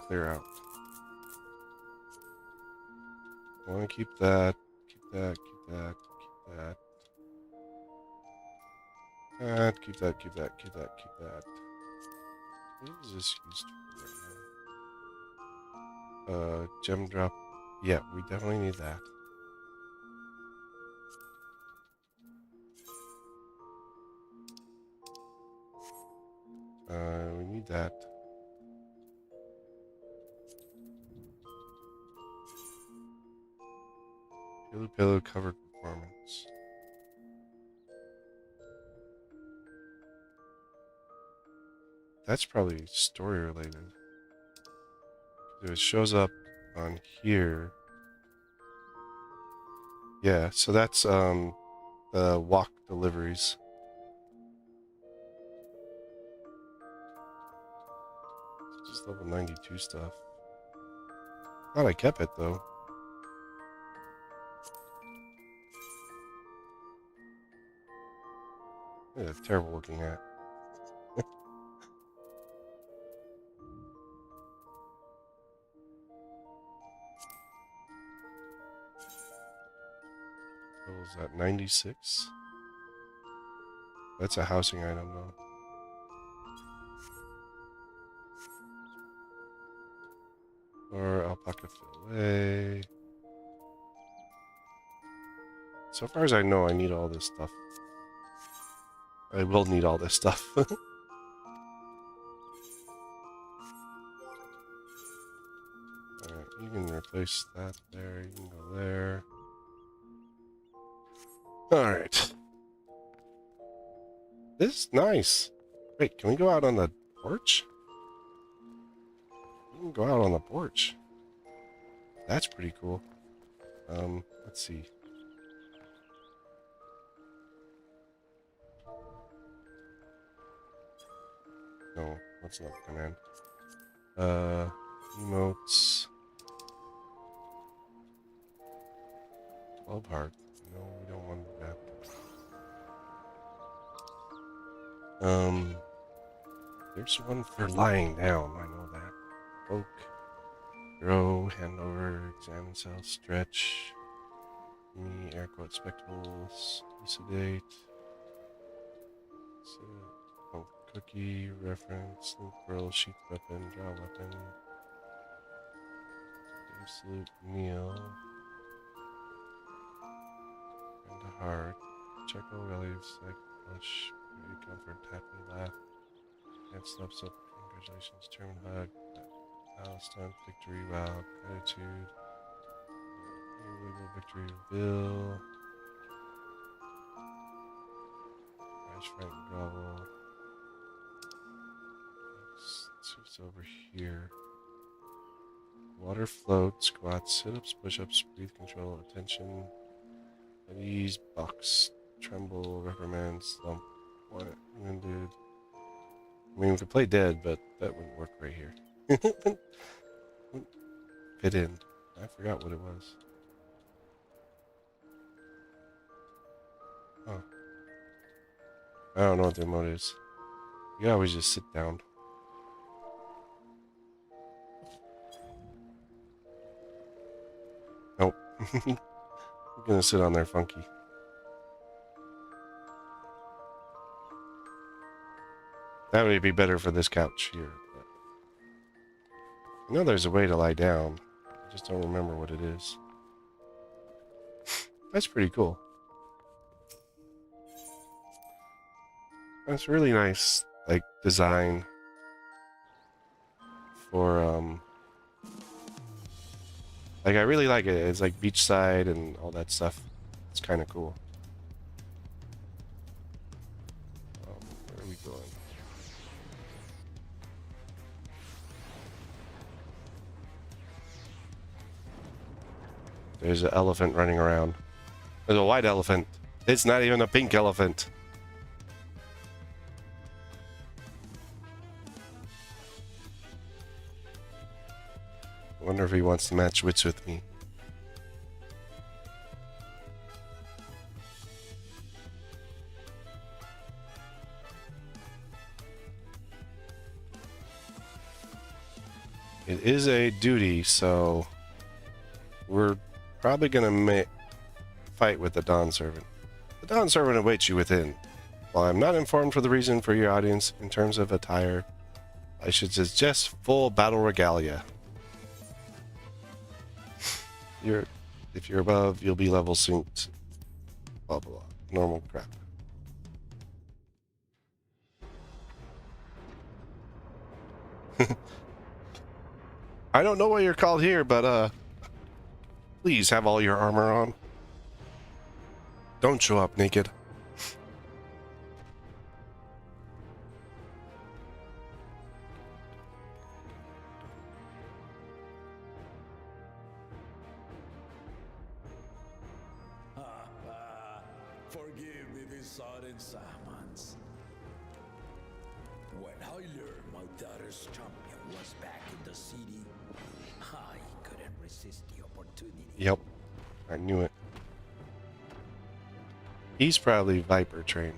clear out. I want to keep that, keep that, keep that, keep that. Keep that, keep that, keep that, keep that. What is this used for right now? Gem drop. Yeah, we definitely need that. We need that. Pillow covered performance. That's probably story related. It shows up on here. Yeah, so that's the walk deliveries. Just level 92 stuff. Glad I kept it though. Yeah, terrible looking hat. What was that, 96? That's a housing item though. Or alpaca fillet. So far as I know, I need all this stuff. I will need all this stuff. place that there. You can go there. Alright. This is nice. Wait, can we go out on the porch? We can go out on the porch. That's pretty cool. Let's see. No, that's not the command. Emotes. 12 heart. No, we don't want that. There's one for lying down. I know that. Poke. Grow. Hand over. Examine cell. Stretch. Me. Air quote. Spectacles. Elucidate. Oh, cookie. Reference. Loop. Roll. Sheath weapon. Draw weapon. Absolute meal. And a heart. Checkle. Reliefs. Like push. Comfort. Happy laugh. And steps up. Congratulations. Turn hug. Milestone. Victory. Wow. Gratitude. Illegal victory. Bill. Crash. Frank. Grovel. It's over here. Water float. Squats. Sit-ups. Push-ups. Breathe control. Attention. At ease. Box. Tremble. Reprimand. Slump. What? Wounded. I mean, we could play dead, but that wouldn't work right here. Fit in. I forgot what it was. Oh. I don't know what the emote is. You always just sit down. Nope. I'm gonna sit on there funky. That would be better for this couch here. But I know there's a way to lie down. I just don't remember what it is. That's pretty cool. That's really nice, like, design for, like, I really like it. It's like beachside and all that stuff. It's kind of cool. Where are we going? There's an elephant running around. There's a white elephant. It's not even a pink elephant. I wonder if he wants to match wits with me. It is a duty, so we're probably gonna fight with the Dawn Servant. The Dawn Servant awaits you within. While I'm not informed for the reason for your audience in terms of attire, I should suggest full battle regalia. If you're above, you'll be level soon. Blah blah blah. Normal crap. I don't know why you're called here, but please have all your armor on. Don't show up naked. Forgive me these sudden summons. When I learned my daughter's champion was back in the city, I couldn't resist the opportunity. Yep, I knew it. He's probably Viper trained.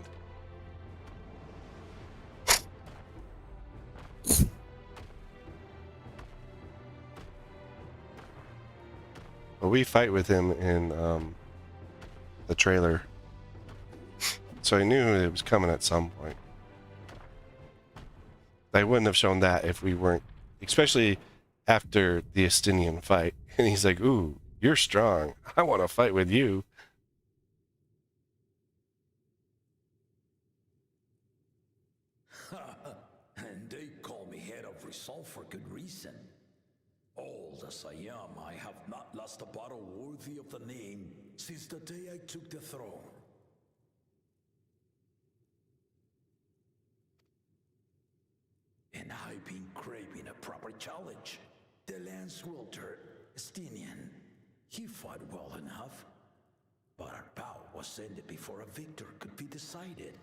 But we fight with him in the trailer. So I knew it was coming at some point. They wouldn't have shown that if we weren't, especially after the Estinian fight. And he's like, ooh, you're strong. I want to fight with you. And they call me head of resolve for good reason. Old as I am, I have worthy of the name since the day I took the throne. And I've been craving a proper challenge. The Lance Welter, Estinian, he fought well enough, but our bout was ended before a victor could be decided.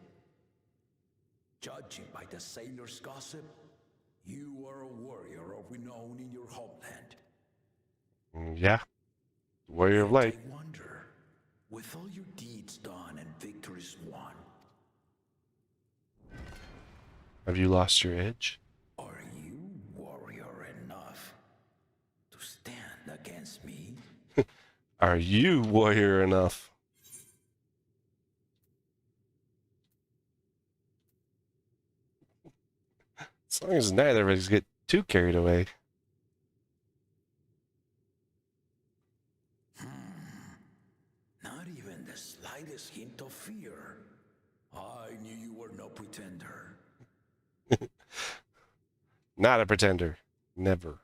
Judging by the sailors' gossip, you are a warrior of renown in your homeland. Yeah. Warrior of Light. I wonder, with all your deeds done and victories won, Have you lost your edge? are you warrior enough to stand against me? Are you warrior enough? As long as neither of us get too carried away. Not even the slightest hint of fear. I knew you were no pretender. Not a pretender. Never.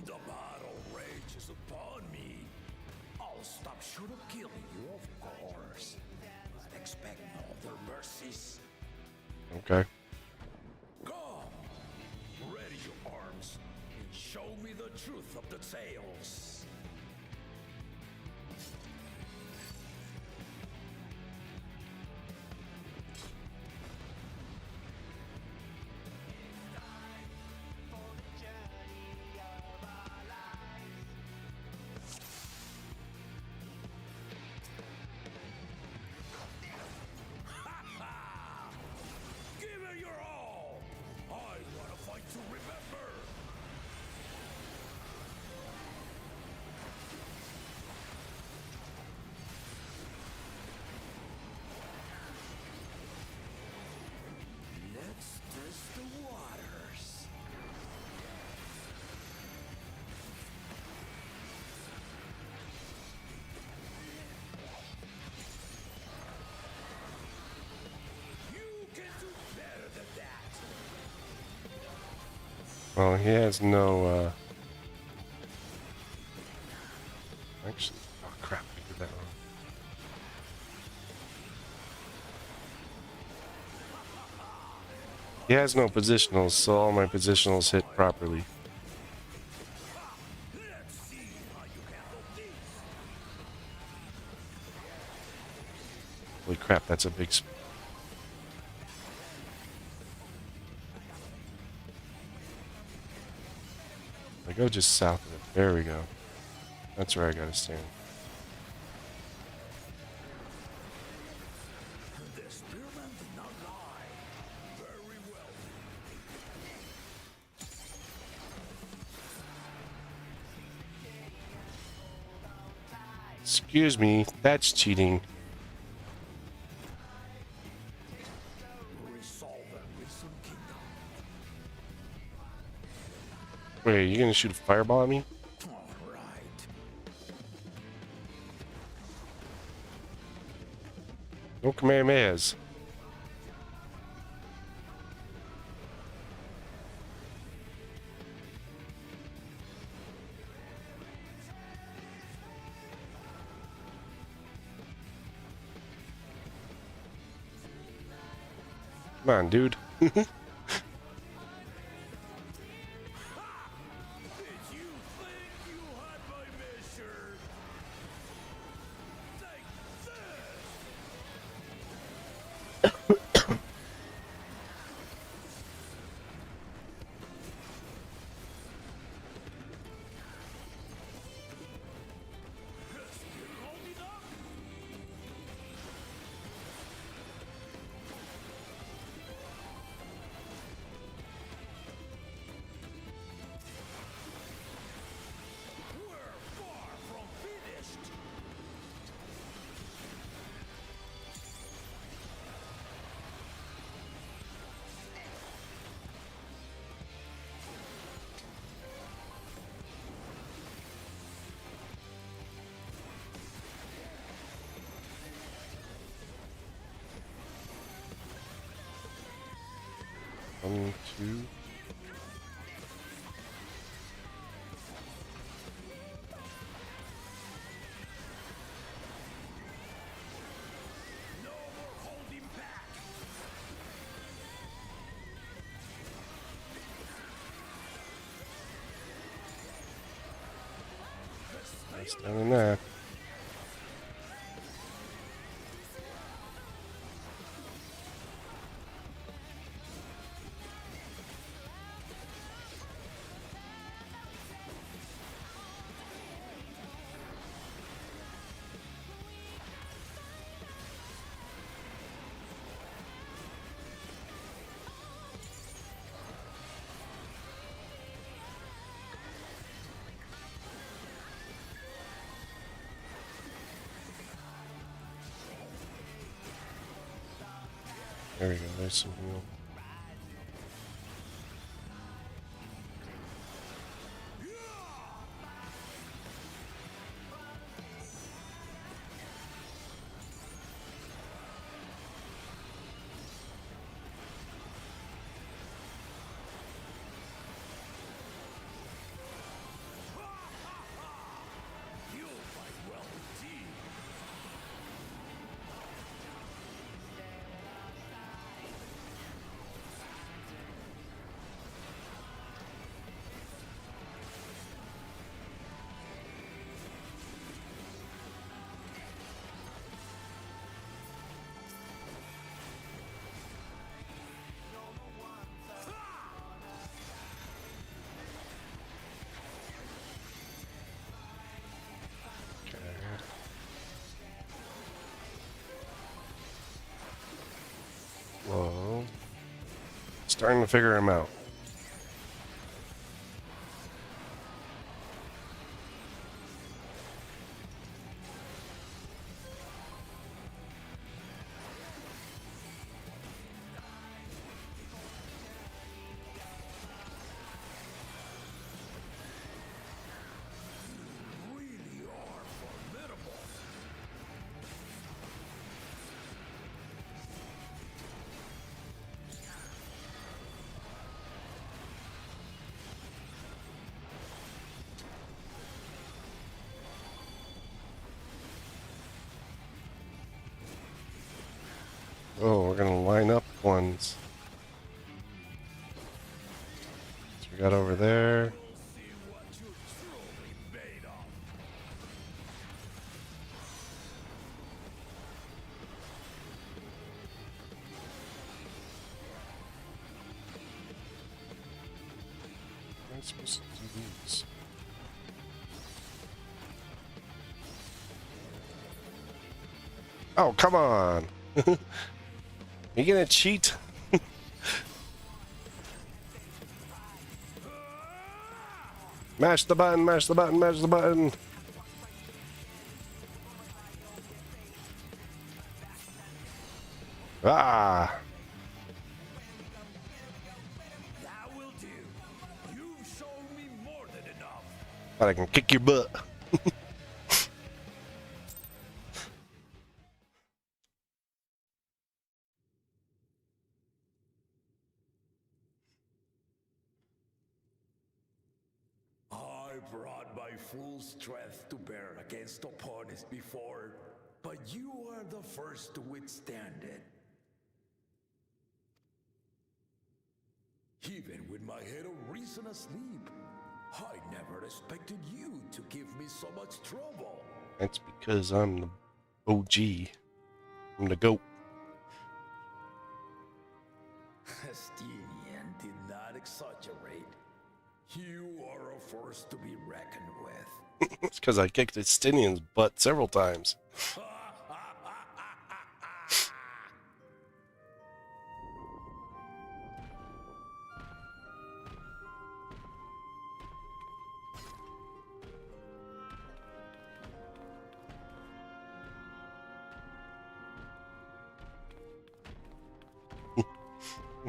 The battle rages upon me. I'll stop short of killing you, of course. But expect no other mercies. Okay. Come! Ready your arms and show me the truth of the tales. Give it your all! I want to fight to remember! Let's test the waters. You can do better than that. Well, he has no, Actually, oh crap, I did that wrong. He has no positionals, so all my positionals hit properly. Let's see how you handle this. Holy crap, that's a big I go just south of it. There we go. That's where I gotta stand. The spearman did not lie. Very well. Excuse me, that's cheating. Resolve and Wilson Kingdom. Wait, are you gonna shoot a fireball at me? All right. No Kamehamehas. Come on, dude. Did you think you had my measure? Take this! Still long enough? We're far from finished. One, two. Nice down in there. There we go, there's some heal. Whoa. Starting to figure him out. Oh, we're gonna line up ones. So we got over there. Am I supposed to do these? Oh, come on! You gonna cheat? Mash the button, mash the button, mash the button. Ah! That will do. You've shown me more than enough. But I can kick your butt. I brought my full strength to bear against opponents before, but you are the first to withstand it. Even with my head of reason asleep, I never expected you to give me so much trouble. That's because I'm the OG. I'm the GOAT. Estinian did not exaggerate. You are a force to be reckoned with. It's because I kicked Estinian's butt several times.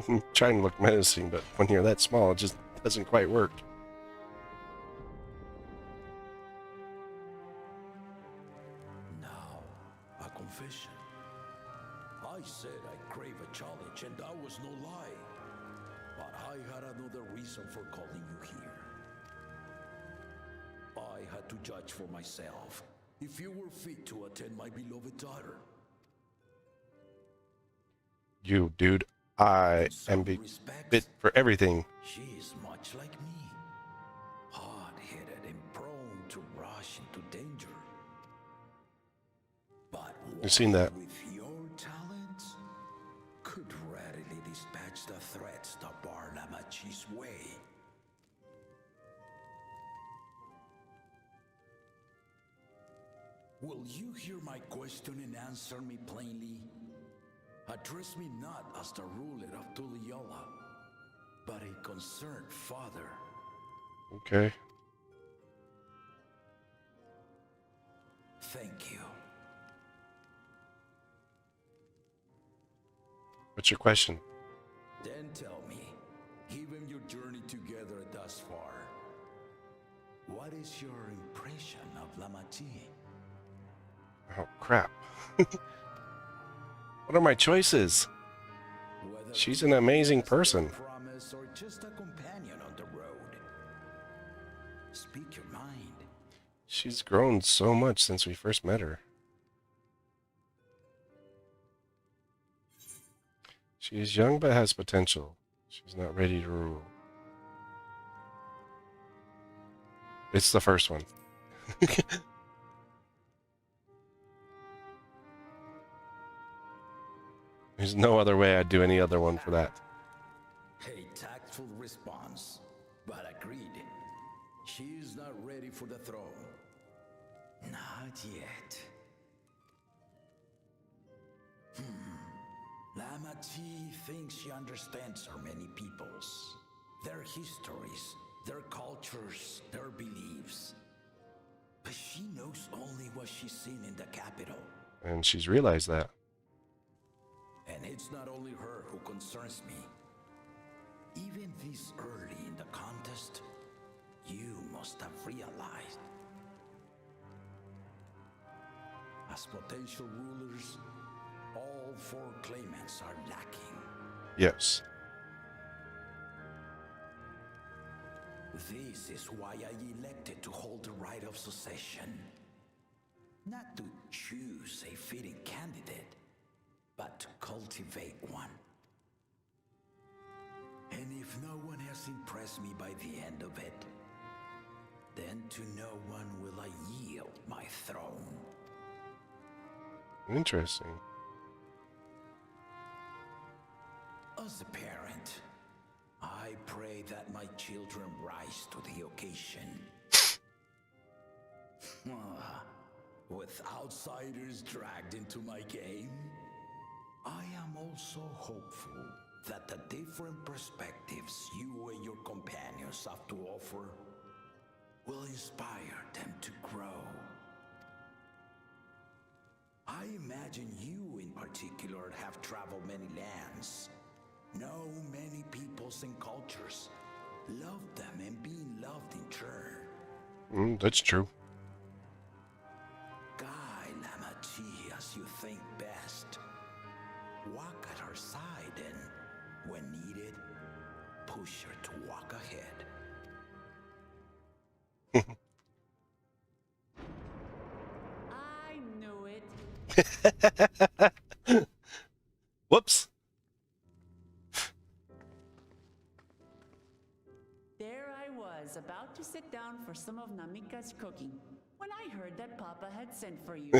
I'm trying to look menacing, but when you're that small, it just doesn't quite work. Now, a confession. I said I crave a challenge, and that was no lie. But I had another reason for calling you here. I had to judge for myself if you were fit to attend my beloved daughter. You, dude. I am fit for everything. She is much like me. Hard-headed and prone to wrath. rush into danger. But You've seen that. with your talents, could readily dispatch the threats to bar Lamachi's way. Will you hear my question and answer me plainly? Address me not as the ruler of Tuliola, but a concerned father. Okay. Thank you. What's your question? Then tell me, given your journey together thus far, what is your impression of Lamachi? Oh, crap. What are my choices? Whether She's an amazing person. promise or just a companion on the road. Speak your mind. She's grown so much since we first met her. She is young but has potential. She's not ready to rule. It's the first one. There's no other way I'd do any other one for that. A tactful response, but agreed. She is not ready for the throne. Not yet. Lamachi thinks she understands her many peoples, their histories, their cultures, their beliefs. But she knows only what she's seen in the capital. And she's realized that. And it's not only her who concerns me. Even this early in the contest, you must have realized. As potential rulers, all four claimants are lacking. Yes. This is why I elected to hold the right of succession. Not to choose a fitting candidate, but to cultivate one. And if no one has impressed me by the end of it, then to no one will I yield my throne. Interesting. As a parent, I pray that my children rise to the occasion. With outsiders dragged into my game, I am also hopeful that the different perspectives you and your companions have to offer will inspire them to grow. I imagine you in particular have traveled many lands, know many peoples and cultures, love them and being loved in turn. That's true. Guide Lamachi as you think best. Walk at her side and, when needed, push her to walk ahead. I knew it. Whoops. There I was, about to sit down for some of Namika's cooking, when I heard that Papa had sent for you.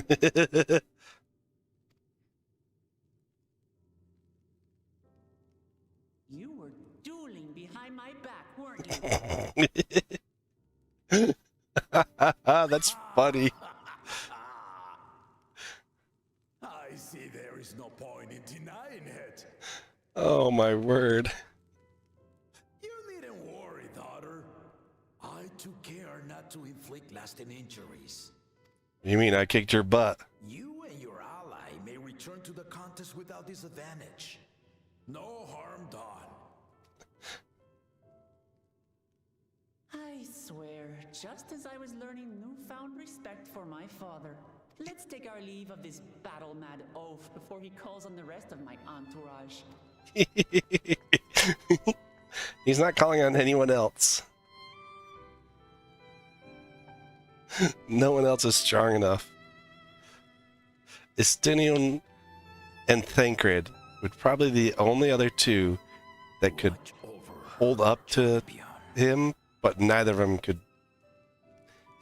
You were dueling behind my back, weren't you? That's funny. I see there is no point in denying it. Oh my word. You needn't worry, daughter. I took care not to inflict lasting injuries. You mean I kicked your butt? You and your ally may return to the contest without disadvantage. No harm done. I swear, just as I was learning newfound respect for my father. Let's take our leave of this battle-mad oaf before he calls on the rest of my entourage. He's not calling on anyone else. No one else is strong enough. Estinian and Thancred would probably be the only other two that could hold up to him, but neither of them could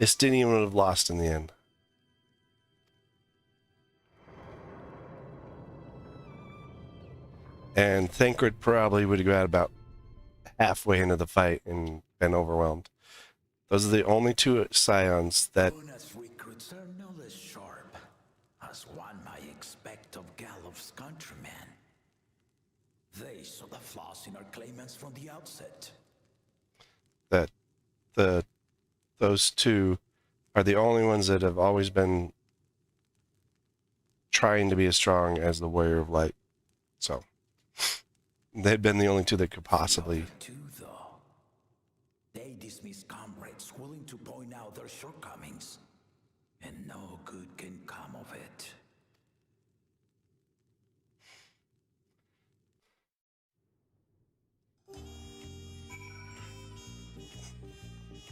Estinian would have lost in the end. And Thancred probably would have got about halfway into the fight and been overwhelmed. Those are the only two scions that... Una's recruits are no less sharp, as one might expect of Galof's countrymen. They saw the flaws in our claimants from the outset. That those two are the only ones that have always been trying to be as strong as the Warrior of Light. So they've been the only two that could possibly... They dismiss comrades willing to point out their shortcomings, and no good can come of it.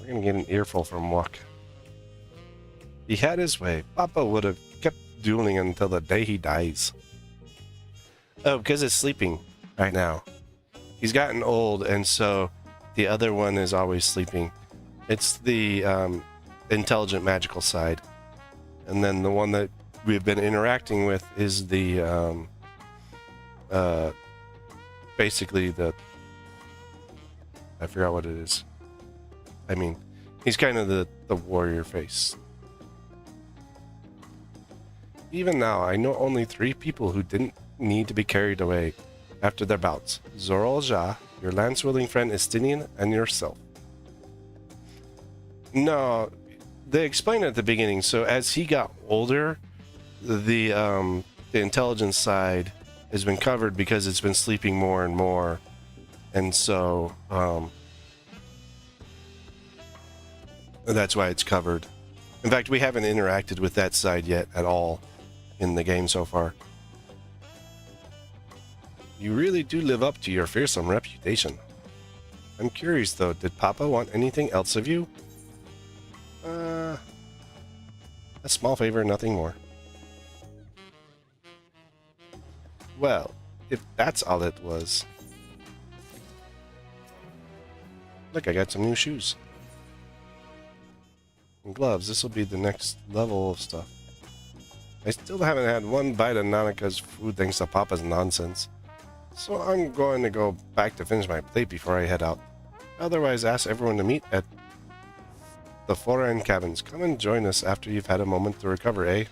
We're gonna get an earful from Wuk. He had his way. Papa would have kept dueling until the day he dies. Oh, because it's sleeping right now. He's gotten old, and so the other one is always sleeping. It's the intelligent magical side. And then the one that we've been interacting with is the basically the... I forgot what it is. I mean, he's kind of the warrior face. Even now, I know only 3 people who didn't need to be carried away after their bouts. Zoral Ja, your lance-wielding friend Estinian, and yourself. No, they explained at the beginning, so as he got older, the intelligence side has been covered because it's been sleeping more and more. And so, that's why it's covered. In fact, we haven't interacted with that side yet at all in the game so far. You really do live up to your fearsome reputation. I'm curious though, did Papa want anything else of you? A small favor, nothing more. Well, if that's all it was. Look, I got some new shoes. And gloves. This will be the next level of stuff. I still haven't had one bite of Nanaka's food thanks to Papa's nonsense. So I'm going to go back to finish my plate before I head out. Otherwise, ask everyone to meet at the foray cabins. Come and join us after you've had a moment to recover, eh?